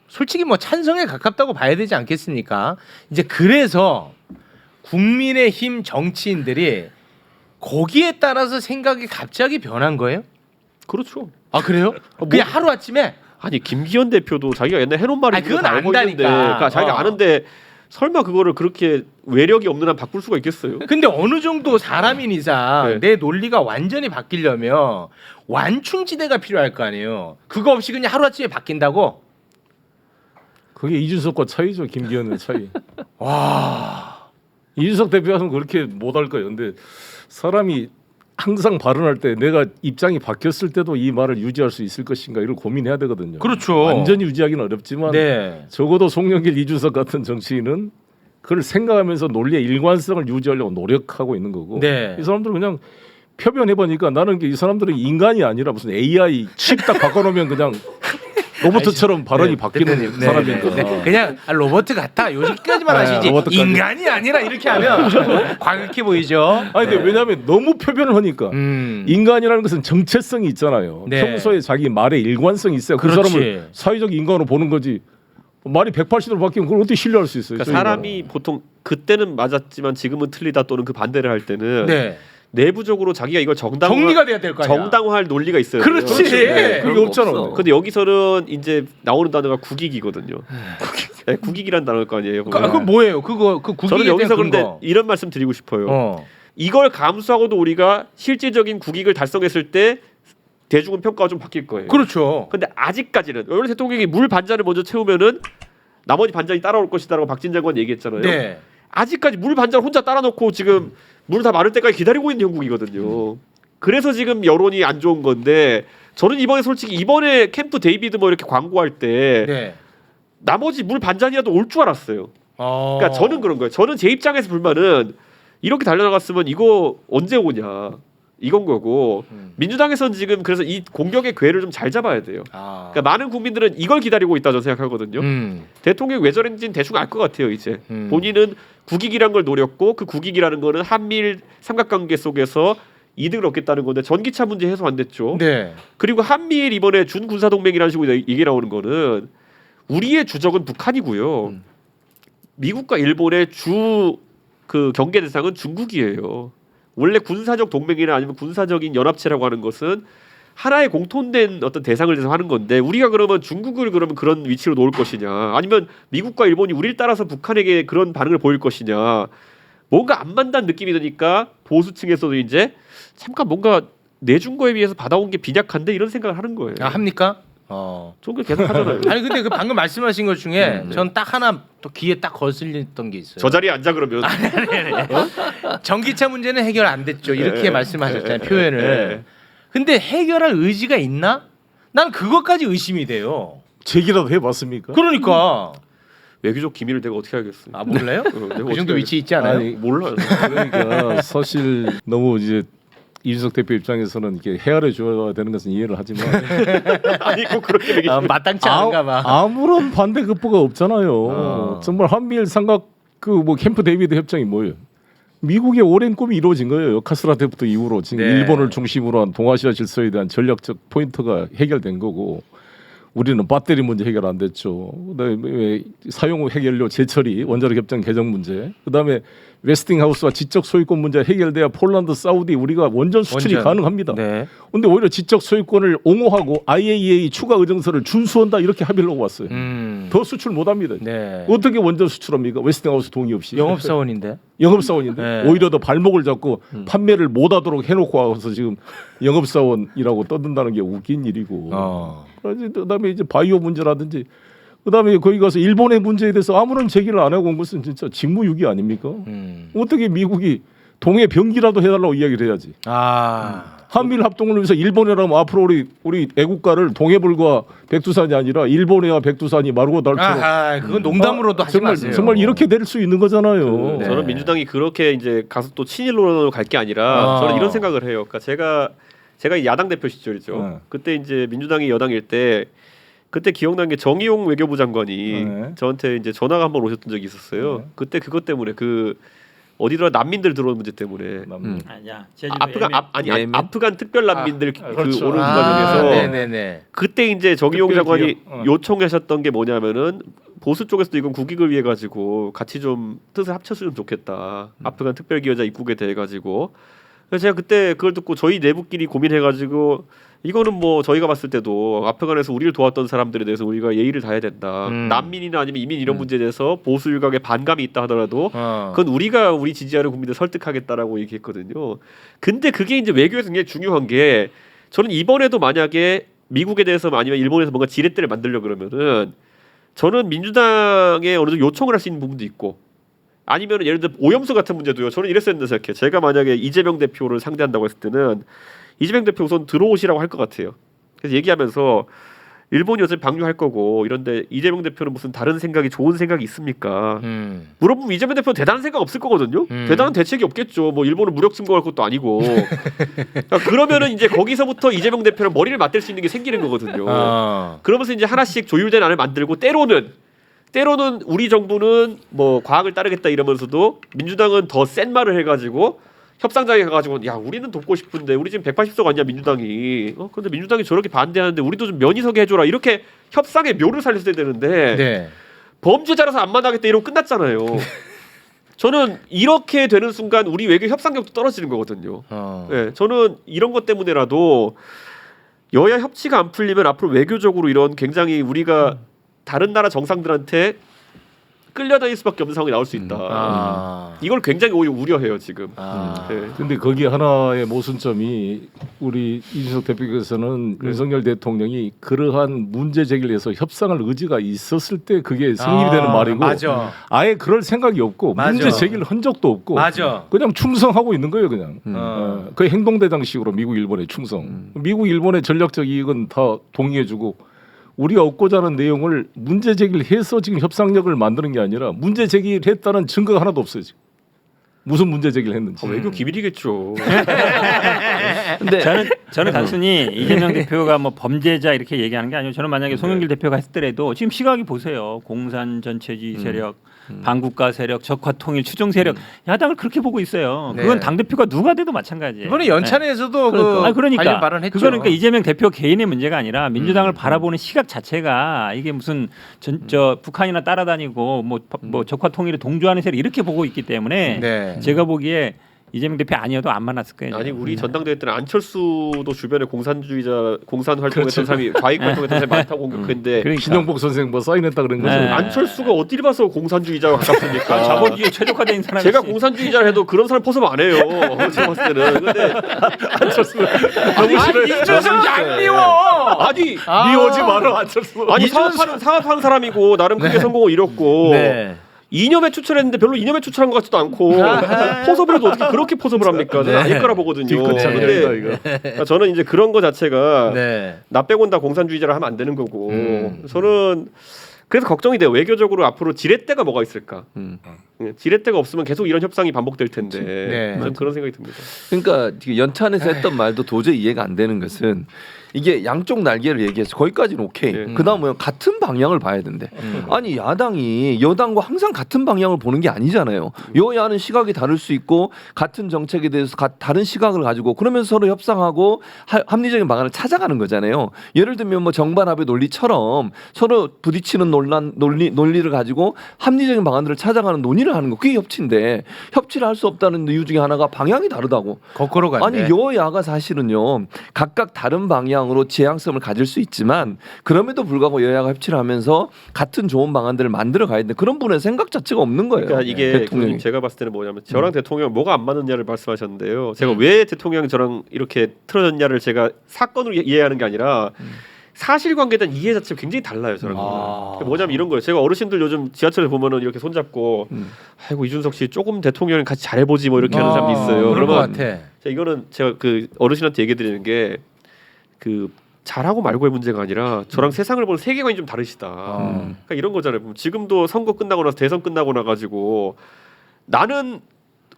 솔직히 뭐 찬성에 가깝다고 봐야 되지 않겠습니까? 이제 그래서 국민의힘 정치인들이 거기에 따라서 생각이 갑자기 변한 거예요? 그렇죠. 아 그래요? 그냥 하루 아침에? 아니 김기현 대표도 자기가 옛날 해놓은 말이 아니, 그건 다 알고 안다니까. 있는데, 그러니까 자기가 어. 아는데 설마 그거를 그렇게 외력이 없는 한 바꿀 수가 있겠어요? 근데 어느 정도 사람인 이상 네. 내 논리가 완전히 바뀌려면 완충지대가 필요할 거 아니에요. 그거 없이 그냥 하루아침에 바뀐다고? 그게 이준석과 차이죠. 김기현의 차이. 와. 이준석 대표는 그렇게 못할 거예요. 근데 사람이 항상 발언할 때 내가 입장이 바뀌었을 때도 이 말을 유지할 수 있을 것인가 이걸 고민해야 되거든요. 그렇죠. 완전히 유지하기는 어렵지만 네. 적어도 송영길, 이준석 같은 정치인은 그걸 생각하면서 논리의 일관성을 유지하려고 노력하고 있는 거고 네. 이 사람들은 그냥 표변해 보니까 나는 이 사람들은 인간이 아니라 무슨 AI 칩 딱 바꿔놓으면 그냥 로봇처럼 발언이 바뀌는 사람이니까. 그냥 로봇 같아. 요즘까지만 네, 하시지 로봇까지. 인간이 아니라 이렇게 하면 과격해 보이죠. 아니 근데 왜냐하면 너무 표변을 하니까 인간이라는 것은 정체성이 있잖아요. 네. 평소에 자기 말에 일관성이 있어요. 그 그렇지. 사람을 사회적 인간으로 보는 거지. 말이 180도로 바뀌면 그걸 어떻게 신뢰할 수 있어요? 그러니까 사람이 보통 그때는 맞았지만 지금은 틀리다 또는 그 반대를 할 때는 네. 내부적으로 자기가 이걸 정리가 돼야 될 거 아니야. 정당화할 논리가 있어요. 그렇지. 네, 그게 그런 거 없잖아. 없어. 근데 여기서는 이제 나오는 단어가 국익이거든요. 네, 국익이란 단어일 거 아니에요. 보면. 그건 뭐예요? 그 국익에 저는 대한 여기서 그런데 근거. 이런 말씀 드리고 싶어요. 어. 이걸 감수하고도 우리가 실질적인 국익을 달성했을 때 대중은 평가가 좀 바뀔 거예요. 그렇죠. 근데 아직까지는 오늘 대통령이 물 반잔을 먼저 채우면은 나머지 반잔이 따라올 것이다라고 박진 장관 얘기했잖아요. 네. 아직까지 물 반잔 혼자 따라놓고 지금 물 다 마를 때까지 기다리고 있는 형국이거든요. 그래서 지금 여론이 안 좋은 건데 저는 이번에 솔직히 이번에 캠프 데이비드 뭐 이렇게 광고할 때 네. 나머지 물 반잔이라도 올 줄 알았어요. 어. 그러니까 저는 그런 거예요. 저는 제 입장에서 불만은 이렇게 달려나갔으면 이거 언제 오냐 이건 거고 민주당에서는 지금 그래서 이 공격의 궤를 좀 잘 잡아야 돼요. 아. 그러니까 많은 국민들은 이걸 기다리고 있다 저는 생각하거든요. 대통령이 왜 저랬는지는 대충 알 것 같아요. 이제 본인은 국익이란 걸 노렸고 그 국익이라는 거는 한미일 삼각관계 속에서 이득을 얻겠다는 건데 전기차 문제 해소 안 됐죠. 네. 그리고 한미일 이번에 준군사동맹이라는 식으로 얘기 나오는 거는 우리의 주적은 북한이고요. 미국과 일본의 주 그 경계 대상은 중국이에요. 원래 군사적 동맹이나 아니면 군사적인 연합체라고 하는 것은 하나의 공통된 어떤 대상을 대해서 하는 건데 우리가 그러면 중국을 그러면 그런 위치로 놓을 것이냐 아니면 미국과 일본이 우리를 따라서 북한에게 그런 반응을 보일 것이냐 뭔가 안 맞는 느낌이 드니까 보수층에서도 이제 잠깐 뭔가 내준 거에 비해서 받아온 게 빈약한데 이런 생각을 하는 거예요. 아, 합니까? 저는 계속 하잖아요. 아니 근데 그 방금 말씀하신 것 중에 전 딱 하나 또 귀에 딱 거슬렸던 게 있어요. 저 자리에 앉아 그러면 전기차 문제는 해결 안 됐죠. 이렇게 네. 말씀하셨잖아요. 표현을. 네. 근데 해결할 의지가 있나? 난 그것까지 의심이 돼요. 제기라도 해봤습니까? 그러니까 외교적 기밀을 내가 어떻게 알겠어요? 아 몰라요? 내가 그 어떻게 정도 알겠어요? 위치 있지 않아요? 아니, 몰라요. 그러니까 사실 너무 이제 이준석 대표 입장에서는 이렇게 헤아려 줘야 되는 것은 이해를 하지만 아니 꼭 그렇게 얘기. 마땅치 않은가 봐. 아무런 반대 급부가 없잖아요. 어. 정말 한미일 삼각 그 뭐 캠프 데이비드 협정이 뭐예요? 미국의 오랜 꿈이 이루어진 거예요. 카스라 때부터 이후로 지금 네. 일본을 중심으로 한 동아시아 질서에 대한 전략적 포인트가 해결된 거고 우리는 배터리 문제 해결 안 됐죠. 그다음에 사용 해결료 재처리 원자력 협정 개정 문제. 그다음에 웨스팅하우스와 지적 소유권 문제 해결돼야 폴란드, 사우디 우리가 원전 수출이 원전. 가능합니다. 네. 근데 오히려 지적 소유권을 옹호하고 IAEA 추가 의정서를 준수한다 이렇게 합의를 하고 왔어요. 더 수출 못합니다. 네. 어떻게 원전 수출합니까? 웨스팅하우스 동의 없이. 영업사원인데. 영업사원인데 네. 오히려 더 발목을 잡고 판매를 못하도록 해놓고 와서 지금 영업사원이라고 떠든다는 게 웃긴 일이고. 그다음에 이제 바이오 문제라든지 그다음에 거기 가서 일본의 문제에 대해서 아무런 제기를 안 하고 온 것은 진짜 직무유기 아닙니까? 어떻게 미국이 동해 병기라도 해달라고 이야기를 해야지. 한미일 합동을 위해서 일본이라면 앞으로 우리 애국가를 동해불과 백두산이 아니라 일본해와 백두산이 마르고 닳도록. 그건 농담으로도 하지 정말 마세요. 정말 이렇게 될 수 있는 거잖아요. 네. 저는 민주당이 그렇게 이제 가서 또 친일론으로 갈 게 아니라 저는 이런 생각을 해요. 그러니까 제가 야당 대표 시절이죠. 네. 그때 이제 민주당이 여당일 때 그때 기억나는 게 정의용 외교부 장관이 네. 저한테 이제 전화가 한번 오셨던 적이 있었어요. 네. 그때 그것 때문에 그 어디더라 난민들 들어오는 문제 때문에 아니야. 제주도 아프간 특별 난민들 그 그렇죠. 오는 과정에서 네네네. 그때 이제 정의용 특별 장관이 기업. 요청하셨던 게 뭐냐면은 보수 쪽에서도 이건 국익을 위해 가지고 같이 좀 뜻을 합쳤으면 좋겠다. 아프간 특별 기여자 입국에 대해 가지고 그래서 제가 그때 그걸 듣고 저희 내부끼리 고민해 가지고 이거는 뭐 저희가 봤을 때도 아프간에서 우리를 도왔던 사람들에 대해서 우리가 예의를 다해야 된다. 난민이나 아니면 이민 이런 문제에 대해서 보수 일각에 반감이 있다 하더라도 그건 우리가 우리 지지하는 국민들 설득하겠다라고 얘기했거든요. 근데 그게 이제 외교에서 굉장히 중요한 게 저는 이번에도 만약에 미국에 대해서 아니면 일본에서 뭔가 지렛대를 만들려 그러면은 저는 민주당에 어느 정도 요청을 할 수 있는 부분도 있고 아니면 예를 들어 오염수 같은 문제도요. 저는 이랬었는데 생각해. 제가 만약에 이재명 대표를 상대한다고 했을 때는 이재명 대표 우선 들어오시라고 할 것 같아요. 그래서 얘기하면서 일본이 어차피 방류할 거고 이런데 이재명 대표는 무슨 다른 생각이 좋은 생각이 있습니까? 물어보면 이재명 대표는 대단한 생각 없을 거거든요. 대단한 대책이 없겠죠. 뭐 일본은 무력 침공할 것도 아니고. 그러니까 그러면은 이제 거기서부터 이재명 대표는 머리를 맞댈 수 있는 게 생기는 거거든요. 그러면서 이제 하나씩 조율된 안을 만들고 때로는 우리 정부는 뭐 과학을 따르겠다 이러면서도 민주당은 더 센 말을 해가지고 협상장에 가가지고 야 우리는 돕고 싶은데 우리 지금 180석 아니야 민주당이 근데 민주당이 저렇게 반대하는데 우리도 좀 면이서게 해줘라 이렇게 협상의 묘를 살렸어야 되는데 범죄자라서 안 만나겠다 이러고 끝났잖아요. 저는 이렇게 되는 순간 우리 외교 협상력도 떨어지는 거거든요. 네, 저는 이런 것 때문에라도 여야 협치가 안 풀리면 앞으로 외교적으로 이런 굉장히 우리가 다른 나라 정상들한테 끌려다닐 수밖에 없는 상황이 나올 수 있다. 이걸 굉장히 오히려 우려해요 지금. 네. 근데 거기 하나의 모순점이 우리 이준석 대표께서는 윤석열 대통령이 그러한 문제 제기를 해서 협상을 의지가 있었을 때 그게 성립이 되는 말이고 맞아. 아예 그럴 생각이 없고 맞아. 문제 제기를 한 적도 없고 맞아. 그냥 충성하고 있는 거예요 그냥. 그 행동대장식으로 미국 일본의 충성. 미국 일본의 전략적 이익은 다 동의해주고 우리가 얻고자 하는 내용을 문제 제기를 해서 지금 협상력을 만드는 게 아니라 문제 제기를 했다는 증거가 하나도 없어요 지금. 무슨 문제 제기를 했는지. 외교 기밀이겠죠. 근데 저는 단순히 이재명 대표가 뭐 범죄자 이렇게 얘기하는 게 아니고 저는 만약에 송영길 대표가 했더라도 지금 시각이 보세요. 공산 전체주의 세력, 반국가 세력, 적화 통일 추종 세력 야당을 그렇게 보고 있어요. 네. 그건 당 대표가 누가 돼도 마찬가지예요. 이번에 연찬에서도 그러니까. 그 관련 발언했죠. 그거는 그러니까 이재명 대표 개인의 문제가 아니라 민주당을 바라보는 시각 자체가 이게 무슨 저 북한이나 따라다니고 뭐 적화 통일에 동조하는 세력 이렇게 보고 있기 때문에 네. 제가 보기에 이재명 대표 아니어도 안 만났을 거예요. 아니 우리 전당대회 때는 안철수도 주변에 공산주의자 공산 활동했던 사람이 좌익 활동했던 사람이 많다고 공격했는데 그러니까. 신영복 선생 뭐 사인했다 그런 거죠. 네. 안철수가 어디를 봐서 공산주의자가 가깝습니까? 자본주의에 최적화된 사람이 제가 공산주의자를 해도 그런 사람 포섭 안 해요. 제가 봤을 때는. 근데 안철수 너무 싫어요. 이준석 얄미워. 아니 미워지 마라 안철수. 아니 사업하는 사람이고 나름 크게 성공을 이뤘고 네. 이념에 추천했는데 별로 이념에 추천한 것 같지도 않고 포섭을 해도 어떻게 그렇게 포섭을 합니까? 저는 아닐 거라 보거든요. 뒤끝창이다 근데 이거. 그러니까 저는 이제 그런 거 자체가 네. 나 빼곤 다 공산주의자라 하면 안 되는 거고 저는 그래서 걱정이 돼요. 외교적으로 앞으로 지렛대가 뭐가 있을까? 지렛대가 없으면 계속 이런 협상이 반복될 텐데 네. 저는 그런 생각이 듭니다. 그러니까 연찬에서 했던 말도 도저히 이해가 안 되는 것은 이게 양쪽 날개를 얘기해서 거기까지는 오케이. 네. 그다음에 같은 방향을 봐야 된대. 아니 야당이 여당과 항상 같은 방향을 보는 게 아니잖아요. 여야는 시각이 다를 수 있고 같은 정책에 대해서 다른 시각을 가지고 그러면서 서로 협상하고 합리적인 방안을 찾아가는 거잖아요. 예를 들면 뭐 정반합의 논리처럼 서로 부딪히는 논리를 가지고 합리적인 방안들을 찾아가는 논의를 하는 거 그게 협치인데 협치를 할 수 없다는 이유 중에 하나가 방향이 다르다고. 거꾸로 갔네. 아니 여야가 사실은요 각각 다른 방향으로 지향성을 가질 수 있지만 그럼에도 불구하고 여야가 협치를 하면서 같은 좋은 방안들을 만들어 가야 되는데 그런 분의 생각 자체가 없는 거예요. 그러니까 이게 대통령이. 교수님 제가 봤을 때는 뭐냐면 저랑 대통령 뭐가 안 맞느냐를 말씀하셨는데요. 제가 왜 대통령이 저랑 이렇게 틀어졌냐를 제가 사건으로 이해하는 게 아니라 사실관계에 대한 이해 자체가 굉장히 달라요 저랑. 그러니까 뭐냐면 이런 거예요. 제가 어르신들 요즘 지하철에 보면은 이렇게 손잡고 아이고 이준석 씨 조금 대통령이 같이 잘해보지 뭐 이렇게 하는 사람도 있어요. 그럴 것 그러면 같아. 이거는 제가 그 어르신한테 얘기 드리는 게 그 잘하고 말고의 문제가 아니라 저랑 세상을 보는 세계관이 좀 다르시다. 그러니까 이런 거잖아요. 지금도 선거 끝나고 나서 대선 끝나고 나 가지고 나는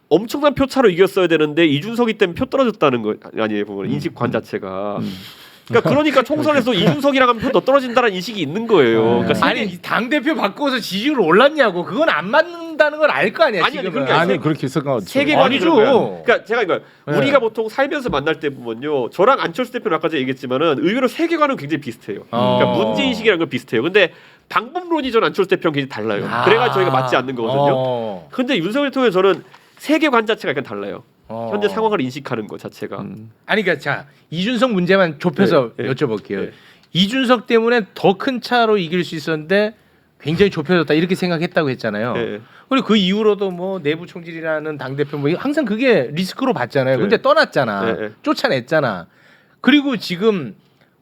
엄청난 표 차로 이겼어야 되는데 이준석이 때문에 표 떨어졌다는 거 아니에요. 보면 인식관 자체가. 그러니까 총선에서 이준석이랑 하면 표 더 떨어진다는 인식이 있는 거예요. 그러니까 아니 당 대표 바꾸어서 지지율 올랐냐고 그건 안 맞는다는 걸 알 거 아니야. 아니, 지금은. 그런 게 아니 그렇게 생각하죠. 세계관이 아니죠. 그런 거야. 그러니까 제가 이거 네. 우리가 보통 살면서 만날 때 보면요, 저랑 안철수 대표는 아까 제가 얘기했지만은 의외로 세계관은 굉장히 비슷해요. 그러니까 문제 인식이라는 건 비슷해요. 근데 방법론이 저는 안철수 대표랑 굉장히 달라요. 그래가지고 저희가 맞지 않는 거거든요. 근데 윤석열 대통령 저는 세계관 자체가 약간 달라요. 현재 상황을 인식하는 것 자체가. 아니 그러니까 자 이준석 문제만 좁혀서 네, 네. 여쭤볼게요. 네. 이준석 때문에 더 큰 차로 이길 수 있었는데 굉장히 좁혀졌다 이렇게 생각했다고 했잖아요. 네. 그리고 그 이후로도 뭐 내부 총질이라는 당 대표 뭐 항상 그게 리스크로 봤잖아요. 근데 네. 떠났잖아. 네. 쫓아냈잖아. 그리고 지금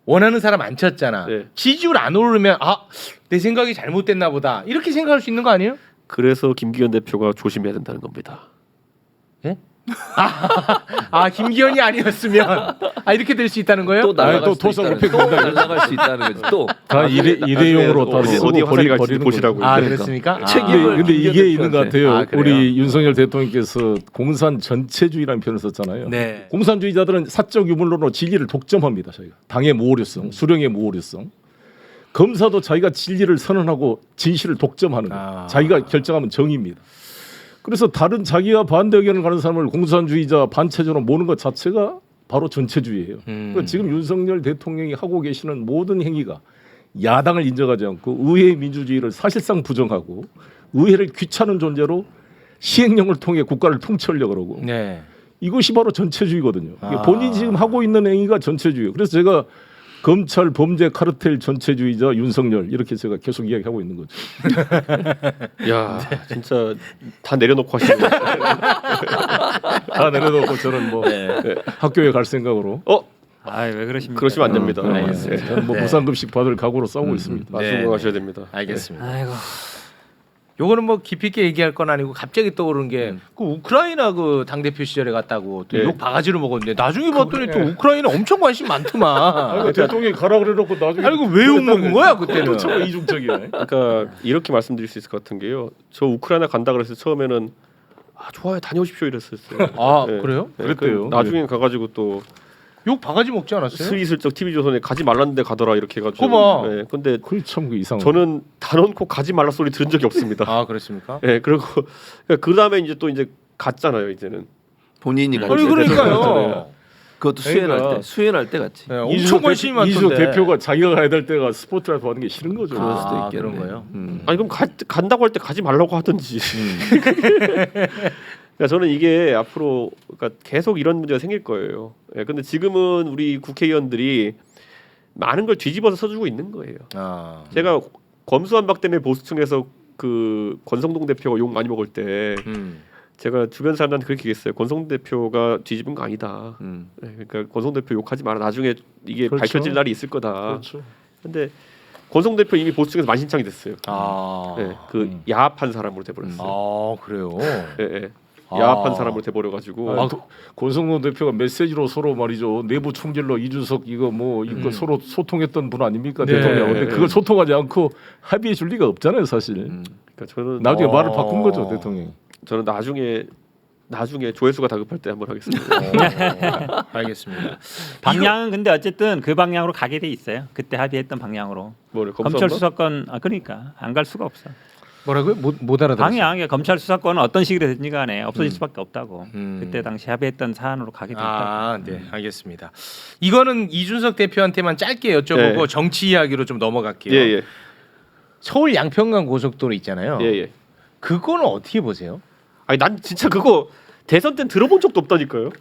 원하는 사람 안 쳤잖아. 네. 지지율 안 오르면 내 생각이 잘못됐나 보다 이렇게 생각할 수 있는 거 아니에요? 그래서 김기현 대표가 조심해야 된다는 겁니다. 김기현이 아니었으면 이렇게 될 수 있다는 거예요? 또 날아갈 또 수도 토성 있다는 오펙 또 된다. 날아갈 수 있다는 거지. 또 다 일회용으로 다 어디 쓰고 화살이 갈지 버리는 보시라고. 거죠. 그렇습니까? 책임을 근데 이게 김기현 있는 것 대표한테. 같아요. 그래요? 우리 윤석열 대통령께서 공산 전체주의라는 표현을 썼잖아요. 네. 공산주의자들은 사적 유물론으로 진리를 독점합니다. 저희가 당의 모호류성, 수령의 모호류성. 검사도 자기가 진리를 선언하고 진실을 독점하는 거예요. 자기가 결정하면 정의입니다. 그래서 다른 자기와 반대 의견을 가는 사람을 공산주의자 반체제로 모는 것 자체가 바로 전체주의예요. 그러니까 지금 윤석열 대통령이 하고 계시는 모든 행위가 야당을 인정하지 않고 의회의 민주주의를 사실상 부정하고 의회를 귀찮은 존재로 시행령을 통해 국가를 통치하려고 그러고 네. 이것이 바로 전체주의거든요. 아. 본인이 지금 하고 있는 행위가 전체주의. 그래서 제가 검찰 범죄 카르텔 전체주의자 윤석열 이렇게 제가 계속 이야기하고 있는 거죠. 야, 진짜 다 내려놓고 하시는 거. 다 내려놓고 저는 뭐 학교에 갈 생각으로 아왜 그러십니까? 그러시면 안 됩니다. 알겠습니다. 저는 뭐 네. 무상급식 받을 각오로 싸우고 있습니다. 맞수고하셔야 됩니다. 알겠습니다. 아이고. 요거는 뭐 깊이 있게 얘기할 건 아니고 갑자기 떠오른 게 그 우크라이나 그 당 대표 시절에 갔다고 또 예. 욕 바가지로 먹었는데 나중에 봤더니 또 우크라이나 엄청 관심 많더만. 아니, 대통령이 가라 그래놓고 나중에 아니 왜 욕 먹은 거야 그때는? 참 이중적이네. 그러니까 이렇게 말씀드릴 수 있을 것 같은 게요. 저 우크라이나 간다 그래서 처음에는 좋아요 다녀오십시오 이랬었어요. 아 네. 그래요? 네, 그랬대요. 나중에 가가지고 또 욕 바가지 먹지 않았어요? 스리슬쩍 TV조선에 가지 말랐는데 가더라 이렇게 해가지고. 그거 봐. 네, 근데 그게 참 이상한. 저는 단언코 가지 말라 소리 들은 적이 없습니다. 아 그렇습니까? 네, 그리고 그 다음에 이제 또 이제 갔잖아요 이제는. 본인이 아니 같이 그러니까요. 그것도 그러니까 수행할 때 같이. 네, 엄청 관심이 많던데. 이준석 대표가 자기가 가야 될 때가 스포트라이트 받는 게 싫은 거죠. 그럴 수도 아, 있겠네. 그런 거예요? 아니 그럼 간다고 할 때 가지 말라고 하든지. 그러니까 저는 이게 앞으로 그러니까 계속 이런 문제가 생길 거예요. 예, 근데 지금은 우리 국회의원들이 많은 걸 뒤집어서 써주고 있는 거예요. 아. 제가 검수완박 때문에 보수층에서 그 권성동 대표가 욕 많이 먹을 때 제가 주변 사람들한테 그렇게 얘기했어요. 권성동 대표가 뒤집은 거 아니다. 예, 그러니까 권성동 대표 욕하지 마라. 나중에 이게 그렇죠. 밝혀질 날이 있을 거다. 그렇죠. 근데 권성동 대표 이미 보수층에서 만신창이 됐어요. 아. 예, 그 야합한 사람으로 돼버렸어요. 아 그래요. 예, 예. 아. 야합한 사람으로 돼버려가지고 아, 권성동 대표가 메시지로 서로 말이죠. 내부 총질로 이준석 이거 뭐 이거 서로 소통했던 분 아닙니까 네. 대통령. 근데 그걸 소통하지 않고 합의해 줄 리가 없잖아요, 사실. 그러니까 저는 나중에 말을 바꾼 거죠, 대통령이. 저는 나중에 조회수가 다급할 때 한번 하겠습니다. 알겠습니다. 방향은 근데 어쨌든 그 방향으로 가게 돼 있어요. 그때 합의했던 방향으로. 뭐를 검찰 수사권 그러니까 안 갈 수가 없어. 뭐라고요? 못 알아들었어요. 방향에 검찰 수사권은 어떤 식이든지 간에 없어질 수밖에 없다고. 음. 그때 당시 합의했던 사안으로 가게 돼 있다. 아, 네, 알겠습니다. 이거는 이준석 대표한테만 짧게 여쭤보고 네. 정치 이야기로 좀 넘어갈게요. 예예 서울 양평강 고속도로 있잖아요. 예예. 그거는 어떻게 보세요? 아니 난 진짜 그거 대선 땐 들어본 적도 없다니까요.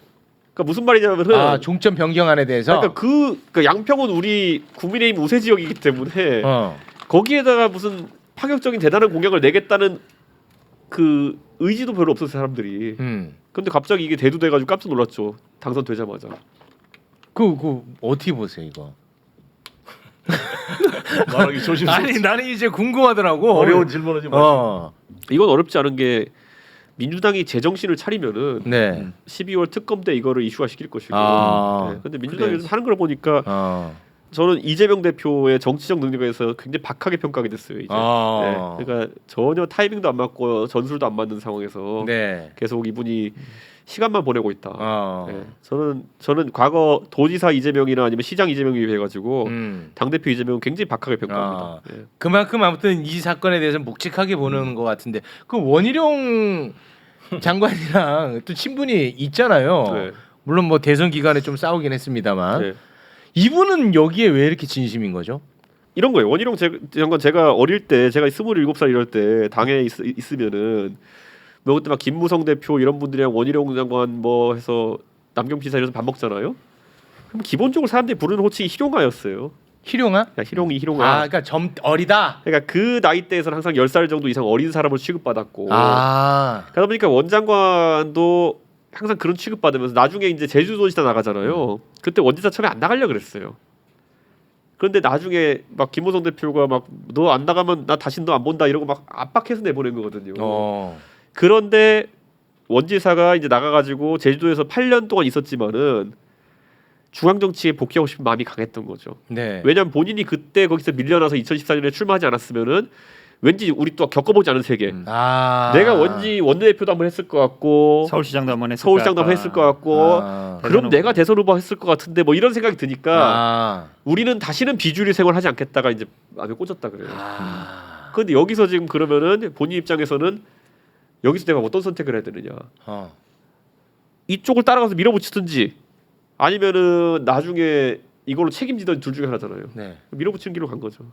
그러니까 무슨 말이냐면은 아, 종점 변경안에 대해서. 그러니까 그 양평은 우리 국민의힘 우세 지역이기 때문에 어. 거기에다가 무슨 파격적인 대단한 공약을 내겠다는 그 의지도 별로 없었어요 사람들이. 근데 갑자기 이게 대두돼가지고 깜짝 놀랐죠. 당선되자마자. 그 어떻게 보세요 이거? 말하기 조심스럽지. 아니 나는 이제 궁금하더라고. 어려운 질문하지 마시고. 어. 이건 어렵지 않은 게 민주당이 제정신을 차리면은 네. 12월 특검 때 이거를 이슈화 시킬 것이고. 아. 네. 근데 민주당이 그래요. 요즘 하는 걸 보니까 어. 저는 이재명 대표의 정치적 능력에 대해서 굉장히 박하게 평가하게 됐어요. 이제. 아. 네. 그러니까 전혀 타이밍도 안 맞고 전술도 안 맞는 상황에서 네. 계속 이분이 시간만 보내고 있다. 어. 네. 저는 과거 도지사 이재명이나 아니면 시장 이재명에 비해 가지고 당 대표 이재명은 굉장히 박하게 평가합니다. 아. 네. 그만큼 아무튼 이 사건에 대해서 묵직하게 보는 것 같은데 그 원희룡 장관이랑 또 친분이 있잖아요. 네. 물론 뭐 대선 기간에 좀 싸우긴 했습니다만 네. 이분은 여기에 왜 이렇게 진심인 거죠? 이런 거예요. 원희룡 장관 제가 어릴 때 제가 27살 이럴 때 당에 있으면은 뭐 그때 막 김무성 대표 이런 분들이랑 원희룡 장관 뭐 해서 남경 비서 이래서 밥 먹잖아요. 그럼 기본적으로 사람들이 부르는 호칭이 희룡아였어요. 희룡아? 야, 희룡아. 아, 그러니까 점 어리다. 그러니까 그 나이대에서는 항상 10살 정도 이상 어린 사람을 취급받았고 아, 그러다 보니까 원 장관도 항상 그런 취급받으면서 나중에 이제 제주도지사 나가잖아요. 그때 원지사 처음에 안 나가려고 그랬어요. 그런데 나중에 막 김무성 대표가 막 너 안 나가면 나 다시 너 안 본다 이러고 막 압박해서 내보낸 거거든요. 그런데 원지사가 이제 나가가지고 제주도에서 8년 동안 있었지만은 중앙 정치에 복귀하고 싶은 마음이 강했던 거죠. 네. 왜냐면 본인이 그때 거기서 밀려나서 2014년에 출마하지 않았으면은 왠지 우리 또 겪어보지 않은 세계. 아, 내가 원내대표도 한번 했을 것 같고 서울시장도 한번 했을 서울시장도 한번 했을 것 같고 아, 그럼 대선 내가 대선 후보 했을 것 같은데 뭐 이런 생각이 드니까 아, 우리는 다시는 비주류 생활하지 않겠다가 이제 마음에 꽂았다 그래요. 아, 그런데 여기서 지금 그러면은 본인 입장에서는 여기서 내가 어떤 선택을 해야 되느냐. 이쪽을 따라가서 밀어붙이든지 아니면은 나중에 이걸로 책임지던 둘 중에 하나잖아요. 네. 밀어붙이는 길로 간 거죠.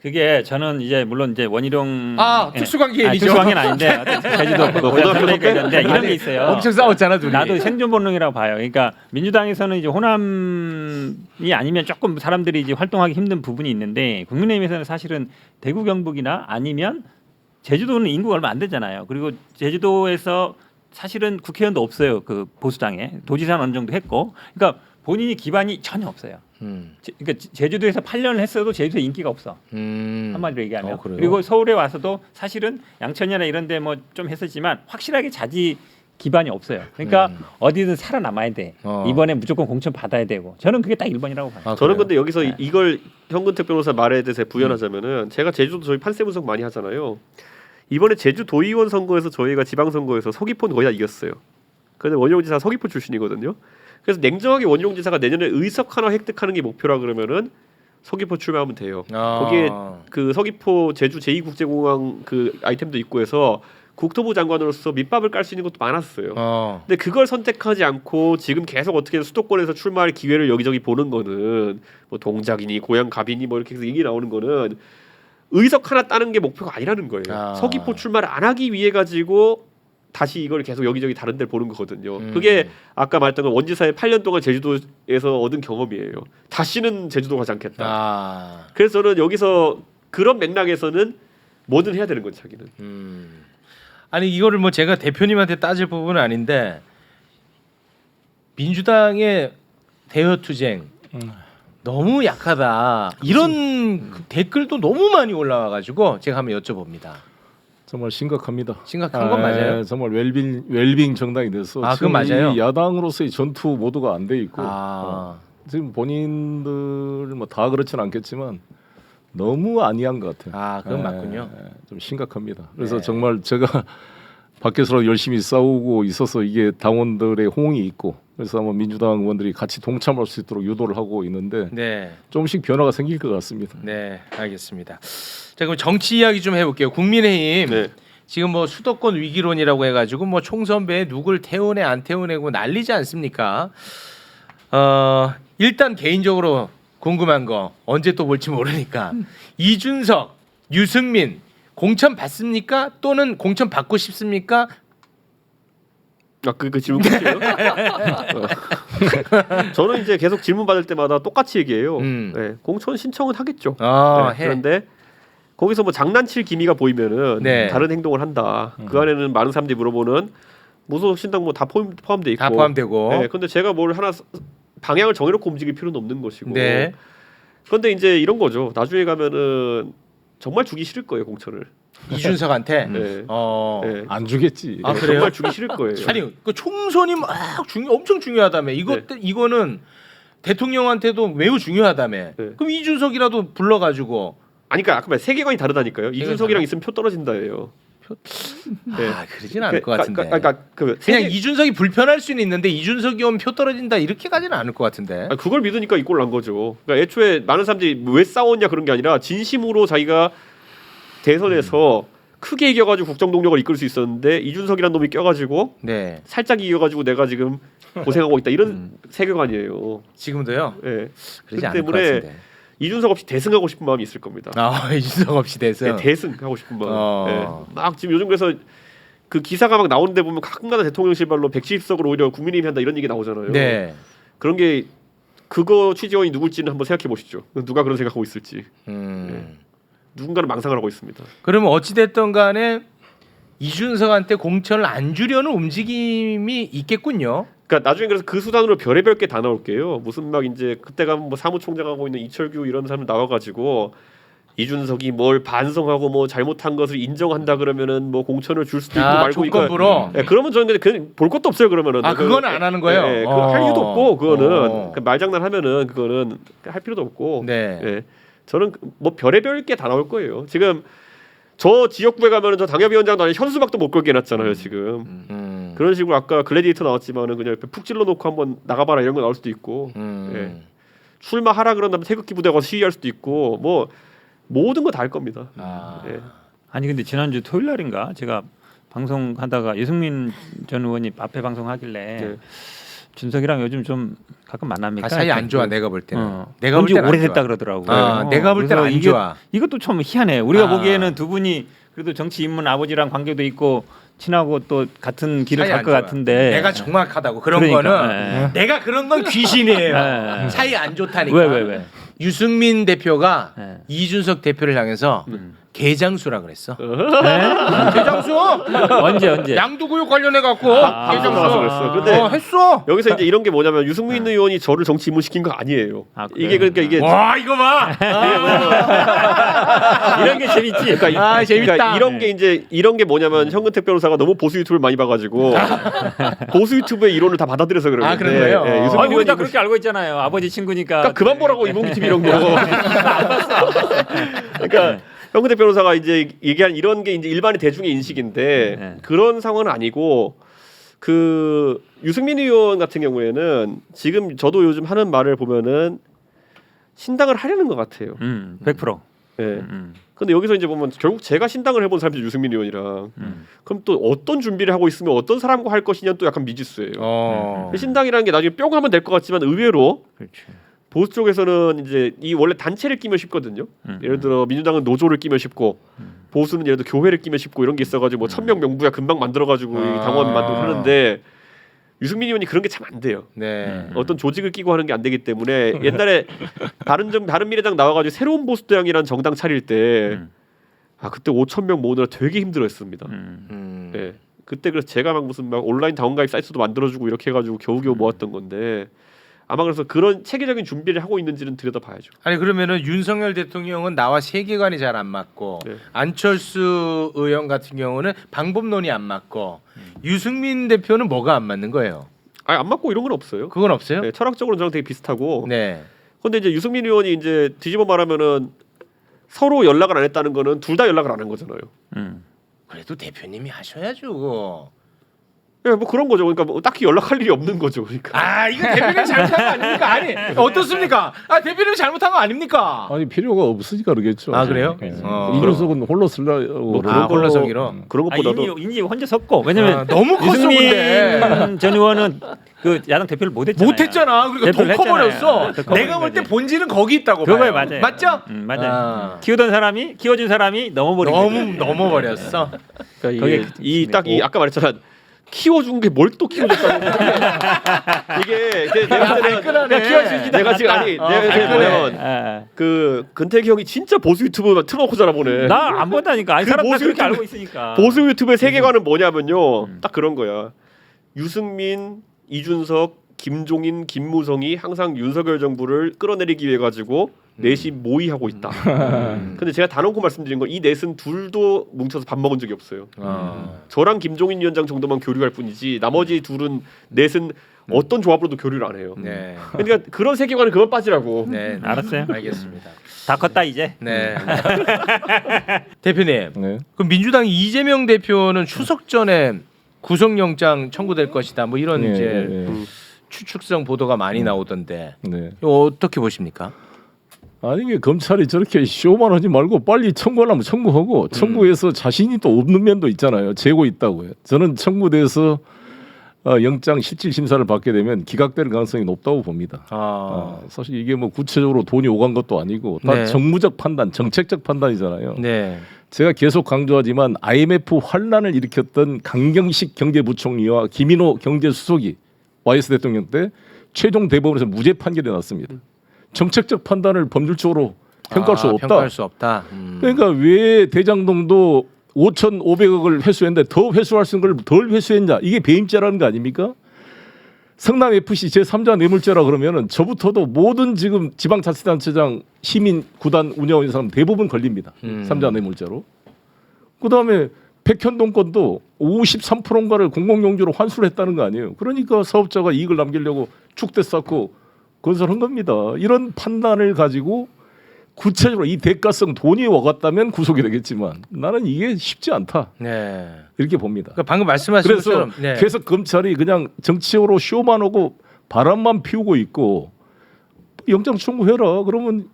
그게 저는 이제 물론 이제 원희룡 특수관계인이죠. 특수관계는 아닌데 제주도 고등학교 있는데 이런 게 있어요. 엄청 싸웠잖아 둘이. 나도 생존 본능이라고 봐요. 그러니까 민주당에서는 이제 호남이 아니면 조금 사람들이 이제 활동하기 힘든 부분이 있는데 국민의힘에서는 사실은 대구 경북이나 아니면 제주도는 인구가 얼마 안 되잖아요. 그리고 제주도에서 사실은 국회의원도 없어요. 그 보수당에 도지사는 어느 정도 했고, 그러니까 본인이 기반이 전혀 없어요. 그러니까 제주도에서 8년을 했어도 제주도에 인기가 없어. 한마디로 얘기하면. 그래요? 그리고 서울에 와서도 사실은 양천이나 이런 데 뭐 좀 했었지만 확실하게 자지 기반이 없어요. 그러니까 어디든 살아남아야 돼. 이번에 무조건 공천 받아야 되고. 저는 그게 딱 1번이라고 봐요. 저는 근데 여기서 네. 이걸 현근택 변호사 말에 대해서 부연하자면은 제가 제주도 저희 판세 분석 많이 하잖아요. 이번에 제주 도의원 선거에서 저희가 지방선거에서 서귀포는 거의 다 이겼어요. 그런데 원희룡 지사 서귀포 출신이거든요. 그래서 냉정하게 원희룡 지사가 내년에 의석 하나 획득하는 게 목표라 그러면은 서귀포 출마하면 돼요. 거기에 그 서귀포 제주 제2국제공항 그 아이템도 있고 해서 국토부 장관으로서 밑밥을 깔 수 있는 것도 많았어요. 근데 그걸 선택하지 않고 지금 계속 어떻게 수도권에서 출마할 기회를 여기저기 보는 거는 뭐 동작이니 고향 갑이니 뭐 이렇게 해서 얘기 나오는 거는 의석 하나 따는 게 목표가 아니라는 거예요. 서귀포 출마를 안 하기 위해 가지고 다시 이걸 계속 여기저기 다른 데를 보는 거거든요. 그게 아까 말했던 건 원지사의 8년 동안 제주도에서 얻은 경험이에요. 다시는 제주도 가지 않겠다. 그래서 저는 여기서 그런 맥락에서는 뭐든 해야 되는 거죠, 자기는. 아니 이거를 뭐 제가 대표님한테 따질 부분은 아닌데 민주당의 대여투쟁 너무 약하다 이런 그 댓글도 너무 많이 올라와가지고 제가 한번 여쭤봅니다. 정말 심각합니다. 심각한 건 맞아요? 정말 웰빙 정당이 돼서 그건 지금 맞아요? 이 야당으로서의 전투 모두가 안 돼 있고 지금 본인들 뭐 다 그렇지는 않겠지만 너무 안이한 것 같아요. 그건 맞군요. 좀 심각합니다. 그래서 네. 정말 제가 밖에서 열심히 싸우고 있어서 이게 당원들의 호응이 있고 그래서 아마 민주당 의원들이 같이 동참할 수 있도록 유도를 하고 있는데 네, 조금씩 변화가 생길 것 같습니다. 네, 알겠습니다. 자 그럼 정치 이야기 좀 해볼게요. 국민의힘 네. 지금 뭐 수도권 위기론이라고 해가지고 뭐 총선배에 누굴 태우네 안 태우네고 난리지 않습니까? 일단 개인적으로 궁금한 거 언제 또 볼지 모르니까 이준석, 유승민 공천 받습니까? 또는 공천 받고 싶습니까? 그 질문 끝이에요? 저는 이제 계속 질문 받을 때마다 똑같이 얘기해요. 네, 공천 신청은 하겠죠. 네, 그런데 거기서 뭐 장난칠 기미가 보이면은 네. 다른 행동을 한다. 그 안에는 많은 사람들이 물어보는 무소속 신당 뭐 다 포함돼 있고. 다 포함되고. 네, 근데 제가 뭘 하나 방향을 정해놓고 움직일 필요는 없는 것이고. 네. 그런데 이제 이런 거죠. 나중에 가면은 정말 주기 싫을 거예요 공천을. 이준석한테. 네. 네. 안 주겠지. 아, 그래요? 정말 주기 싫을 거예요. 아니 그 총선이 막 엄청 중요하다며. 이거는 대통령한테도 매우 중요하다며. 네. 그럼 이준석이라도 불러가지고. 아니 그러니까 아까 말 세계관이 다르다니까요. 이준석이랑 있으면 표 떨어진다예요. 네. 그러진 않을 것 같은데. 그러니까 그냥 이준석이 불편할 수는 있는데 이준석이 오면 표 떨어진다 이렇게까지는 않을 것 같은데. 그걸 믿으니까 이 꼴 난 거죠. 그러니까 애초에 많은 사람들이 왜 싸웠냐 그런 게 아니라 진심으로 자기가 대선에서 크게 이겨가지고 국정 동력을 이끌 수 있었는데 이준석이란 놈이 껴가지고 네. 살짝 이겨가지고 내가 지금 고생하고 있다 이런 세계관이에요. 지금도요? 네. 그러지 그렇기 않을 것 때문에 같은데. 이준석 없이 대승하고 싶은 마음이 있을 겁니다. 이준석 없이 대승. 네, 대승하고 싶은 마음. 네. 막 지금 요즘 그래서 그 기사가 막 나오는데 보면 가끔가다 대통령실 발로 170석을 오히려 국민의힘이 한다 이런 얘기 나오잖아요. 네. 그런 게 그거 취재원이 누굴지는 한번 생각해 보시죠. 누가 그런 생각하고 있을지. 누군가는 망상을 하고 있습니다. 그러면 어찌 됐든 간에 이준석한테 공천을 안 주려는 움직임이 있겠군요. 그러니까 나중에 그래서 그 수단으로 별의별 게 다 나올게요. 무슨 막 이제 그때 가면 뭐 사무총장하고 있는 이철규 이런 사람 나와가지고 이준석이 뭘 반성하고 뭐 잘못한 것을 인정한다 그러면은 뭐 공천을 줄 수도 있고 말고 조건부로. 네, 그러면 저는 그냥 볼 것도 없어요. 그러면은 그거는 안 하는 거예요. 네, 할 이유도 없고 그거는 말장난하면은 그거는 할 필요도 없고. 네. 네. 저는 뭐 별의별 게 다 나올 거예요. 지금 저 지역구에 가면은 저 당협위원장도 아니 현수막도 못 걸게 해놨잖아요. 지금 그런 식으로 아까 글래디에이터 나왔지만은 그냥 푹 찔러놓고 한번 나가봐라 이런 거 나올 수도 있고 예. 출마하라 그런 다음에 태극기 부대 가서 시위할 수도 있고 뭐 모든 거 다 할 겁니다. 예. 아니 근데 지난주 토요일 날인가 제가 방송하다가 유승민 전 의원이 앞에 방송하길래 네. 준석이랑 요즘 좀 가끔 만납니까? 사이 안 좋아 내가 볼 때는. 내가 볼 본지 때는 안 오래됐다 좋아. 그러더라고. 내가 볼 때는 안 좋아. 이것도 좀 희한해. 우리가 아. 보기에는 두 분이 그래도 정치 인문 아버지랑 관계도 있고 친하고 또 같은 길을 사이 갈 안 것 좋아. 같은데. 내가 정확하다고 그런 그러니까, 거는 내가 그런 건 귀신이에요. 예. 사이 안 좋다니까. 왜? 유승민 대표가 예. 이준석 대표를 향해서 개장수라 그랬어. 네? 개장수? 언제? 양두구육 관련해 갖고 방송 나와서 그랬어. 근데 했어. 여기서 이제 이런 게 뭐냐면 유승민 의원이 저를 정치 입문시킨 거 아니에요. 아, 그래요? 이게 그러니까 이게 와 이거 봐. 이런 게 재밌지. 아 재밌다. 그러니까 이런 게 이제 이런 게 뭐냐면 현근택 변호사가 너무 보수 유튜브를 많이 봐가지고 보수 유튜브의 이론을 다 받아들여서 그런 건데. 그런 거예요? 예, 유승민 우리 다 의원이 그렇게 알고 있잖아요. 아버지 친구니까. 그러니까 그만 보라고 이몽규 TV 이런 거. 그러니까 현근택 변호사가 이제 얘기한 이런 게 이제 일반의 대중의 인식인데 네. 그런 상황은 아니고 그 유승민 의원 같은 경우에는 지금 저도 요즘 하는 말을 보면은 신당을 하려는 것 같아요. 100%. 예. 근데 여기서 이제 보면 결국 제가 신당을 해본 사람이 유승민 의원이랑 그럼 또 어떤 준비를 하고 있으면 어떤 사람과 할 것이냐는 또 약간 미지수예요. 신당이라는 게 나중에 뿅 하면 될 것 같지만 의외로 그렇지. 보수 쪽에서는 이제 이 원래 단체를 끼면 쉽거든요. 예를 들어 민주당은 노조를 끼면 쉽고 보수는 예를 들어 교회를 끼면 쉽고 이런 게 있어가지고 뭐 1000명 명부야 금방 만들어가지고 이 당원 만들고 하는데 유승민 의원이 그런 게 참 안 돼요. 네. 어떤 조직을 끼고 하는 게 안 되기 때문에 옛날에 바른미래당 나와가지고 새로운 보수당이라는 정당 차릴 때 그때 5,000명 모으느라 되게 힘들어했습니다. 네. 그때 그래서 제가 막 무슨 막 온라인 당원가입 사이트도 만들어주고 이렇게 해가지고 겨우겨우 모았던 건데 아마 그래서 그런 체계적인 준비를 하고 있는지는 들여다봐야죠. 아니 그러면은 윤석열 대통령은 나와 세계관이 잘 안 맞고 네. 안철수 의원 같은 경우는 방법론이 안 맞고 유승민 대표는 뭐가 안 맞는 거예요? 안 맞고 이런 건 없어요. 그건 없어요? 네, 철학적으로는 저랑 되게 비슷하고. 네. 근데 이제 유승민 의원이 이제 뒤집어 말하면은 서로 연락을 안 했다는 거는 둘 다 연락을 안 한 거잖아요. 그래도 대표님이 하셔야죠. 예, 뭐 그런 거죠. 그러니까 뭐 딱히 연락할 일이 없는 거죠. 그러니까. 이거 대표님 잘못한 거 아닙니까? 아니 어떻습니까? 대표님 잘못한 거 아닙니까? 아니 필요가 없으니까 그러겠죠. 그래요? 예. 어. 이준석은 홀로 쓰려고 그런 거- 홀로서기로. 그런 것보다도 이미 혼자 섰고 왜냐면 너무 컸어 근데. 유승민 전 의원은 그 야당 대표를 못했잖아요. 못했잖아. 그러니까 대표를 더 커버렸어. 했잖아요. 더 내가 볼 때 커버린 거지. 본질은 거기 있다고 그거에 봐요. 맞아요. 맞죠? 맞아요. 키워준 사람이 넘어버린 너무 거지. 넘어버렸어. 그러니까 거기에 이딱이 아까 말했잖아. 키워준 게 뭘 또 키워줬다는 이게 내가 볼 때는 발끈하네. 키워줄 수 있다. 내가 지금 아니 내가 발끈해. 보면 아, 그 근태기 형이 진짜 보수 유튜브만 틀어놓고 자라보네. 나안 본다니까. 아니 그 사람 다 보수 그렇게 유튜브- 알고 있으니까. 보수 유튜브의 세계관은 뭐냐면요. 딱 그런 거야. 유승민, 이준석, 김종인, 김무성이 항상 윤석열 정부를 끌어내리기 위해 가지고 넷이 모의하고 있다. 근데 제가 단언코 말씀드린 건 이 넷은 둘도 뭉쳐서 밥 먹은 적이 없어요. 저랑 김종인 위원장 정도만 교류할 뿐이지 나머지 둘은 넷은 어떤 조합으로도 교류를 안 해요. 네. 그러니까 그런 세계관을 그만 빠지라고. 네. 알았어요. 알겠습니다. 다 컸다 이제. 네. 대표님. 네. 그럼 민주당 이재명 대표는 추석 전에 구속영장 청구될 것이다. 뭐 이런 네, 이제 네, 네. 추측성 보도가 많이 나오던데. 네. 이거 어떻게 보십니까? 아니 이게 검찰이 저렇게 쇼만 하지 말고 빨리 청구하려면 청구하고 청구해서 자신이 또 없는 면도 있잖아요. 재고 있다고요. 저는 청구돼서 영장 실질 심사를 받게 되면 기각될 가능성이 높다고 봅니다. 사실 이게 뭐 구체적으로 돈이 오간 것도 아니고 다 네. 정무적 판단, 정책적 판단이잖아요. 네. 제가 계속 강조하지만 IMF 환란을 일으켰던 강경식 경제부총리와 김인호 경제수석이 YS 대통령 때 최종 대법원에서 무죄 판결이 났습니다. 정책적 판단을 법률적으로 평가할 수 없다. 평가할 수 없다. 그러니까 왜 대장동도 5,500억을 회수했는데 더 회수할 수 있는 걸 덜 회수했냐? 이게 배임죄라는 거 아닙니까? 성남 FC 제3자 뇌물죄라 그러면은 저부터도 모든 지금 지방자치단체장 시민 구단 운영하는 사람 대부분 걸립니다. 3자 뇌물죄로. 그다음에 백현동 건도 53%인가를 공공용지로 환수를 했다는 거 아니에요. 그러니까 사업자가 이익을 남기려고 축대 쌓고 건설한 겁니다. 이런 판단을 가지고 구체적으로 이 대가성 돈이 와갔다면 구속이 되겠지만 나는 이게 쉽지 않다. 네. 이렇게 봅니다. 그러니까 방금 말씀하신 그래서 것처럼 네. 계속 검찰이 그냥 정치적으로 쇼만 하고 바람만 피우고 있고 영장 청구해라. 그러면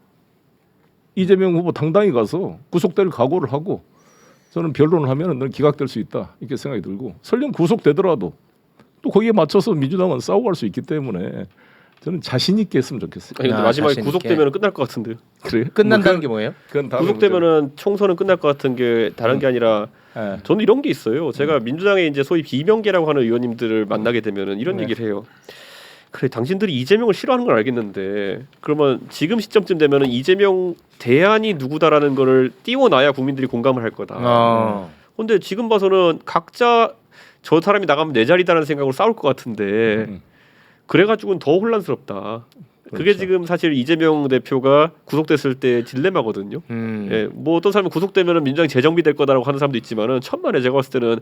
이재명 후보 당당히 가서 구속될 각오를 하고 저는 변론을 하면 넌 기각될 수 있다. 이렇게 생각이 들고 설령 구속되더라도 또 거기에 맞춰서 민주당은 싸우고 갈 수 있기 때문에 저는 자신 있게 했으면 좋겠어요. 아니, 근데 아, 마지막에 자신 구속되면 끝날 것 같은데요. 그래요? 끝난다는 게 뭐예요? 그건 다른 구속되면은 총선은 끝날 것 같은 게 다른 게 아니라 문제죠. 예. 저는 이런 게 있어요. 제가 민주당의 이제 소위 비명계라고 하는 의원님들을 만나게 되면은 이런 네. 얘기를 해요. 그래 당신들이 이재명을 싫어하는 건 알겠는데 그러면 지금 시점쯤 되면은 이재명 대안이 누구다라는 거를 띄워놔야 국민들이 공감을 할 거다. 근데 지금 봐서는 각자 저 사람이 나가면 내 자리다라는 생각으로 싸울 것 같은데 그래가지고는 더 혼란스럽다. 그게 그렇죠. 지금 사실 이재명 대표가 구속됐을 때 딜레마거든요. 예, 뭐 어떤 사람은 구속되면은 민주당이 재정비될 거다라고 하는 사람도 있지만은 천만에 제가 봤을 때는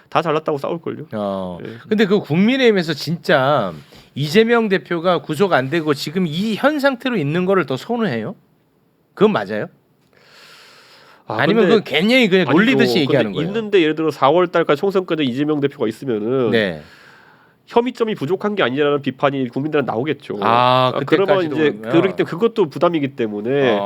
다 잘났다고 싸울 걸요. 예. 근데 그 국민의힘에서 진짜 이재명 대표가 구속 안 되고 지금 이 현 상태로 있는 거를 더 선호해요? 그건 맞아요? 아니면 근데 그 괜히 그냥 놀리듯이 아니죠. 얘기하는 근데 거예요? 있는데 예를 들어 4월 달까지 총선까지 이재명 대표가 있으면은 네. 혐의점이 부족한 게 아니라는 비판이 국민들한테 나오겠죠. 아, 그러면 그때까지도 이제 그러면. 그렇기 때문에 그것도 부담이기 때문에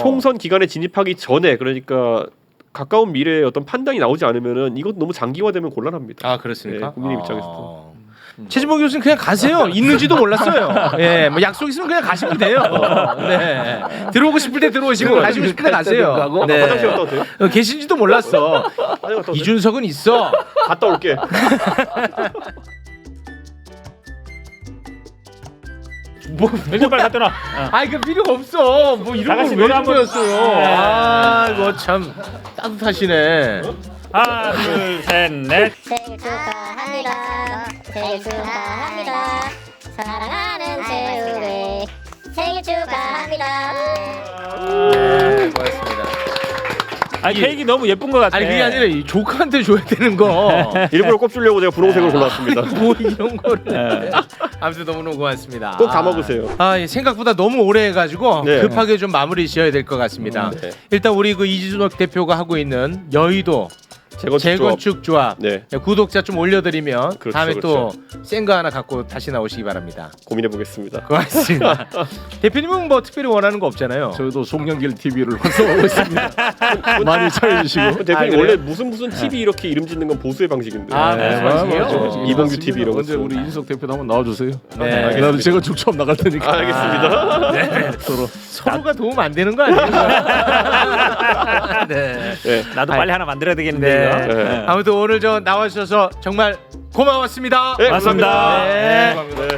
총선 기간에 진입하기 전에 그러니까 가까운 미래에 어떤 판단이 나오지 않으면은 이것 너무 장기화되면 곤란합니다. 아 그렇습니까? 예, 국민의 입장에서도. 최진봉 교수님 그냥 가세요. 있는지도 몰랐어요. 예, 뭐 약속 있으면 그냥 가시면 돼요. 네, 들어오고 싶을 때 들어오시고 가시고 싶을 때 가세요. 네, 화장실 갔다 오세요? 계신지도 몰랐어. 화장실 갔다 오세요? 이준석은 있어. 갔다 올게. 뭐, 왼쪽 발 갖다 놔. 아이 그 필요가 없어. 뭐 다 이런 같이 걸왜 노래 한번- 보였어요? 아, 이거 참 따뜻하시네. 하나, 둘, 셋, 넷. 생일 축하합니다. 생일 축하합니다. 사랑하는 재우의 생일 축하합니다. 네, 고맙습니다. 아 케이크 너무 예쁜 것 같아. 아니 그게 아니라 이 조카한테 줘야 되는 거. 일부러 꼽주려고 제가 분홍색으로 골랐습니다. 뭐 이런 거를. 아무튼 너무너무 고맙습니다. 꼭 다 먹으세요. 아, 예, 생각보다 너무 오래 해가지고 네. 급하게 좀 마무리 지어야 될 것 같습니다. 네. 일단 우리 그 이준석 대표가 하고 있는 여의도 재건축 조합 네, 구독자 좀 올려드리면 그렇죠, 다음에 그렇죠. 또 센 거 하나 갖고 다시 나오시기 바랍니다. 고민해 보겠습니다. 고맙습니다. 대표님은 뭐 특별히 원하는 거 없잖아요. 저희도 송영길 TV를 활성화하고 있습니다. 많이 참여해 주시고. 대표님 아, 그래요? 원래 무슨 TV 이렇게 이름 짓는 건 보수의 방식인데. 아, 네. 맞아요. 이봉규 TV 이런 거 언제 우리 인석 대표도 한번 나와주세요. 네. 나도 제가 직접 나갈 테니까. 알겠습니다. 서로가 도움 안 되는 거 아니에요? 네. 네. 나도 빨리 하나 만들어야 되겠는데 네. 이거. 네. 아무튼 오늘 저 나와주셔서 정말 고마웠습니다. 네, 맞습니다. 감사합니다. 네. 감사합니다.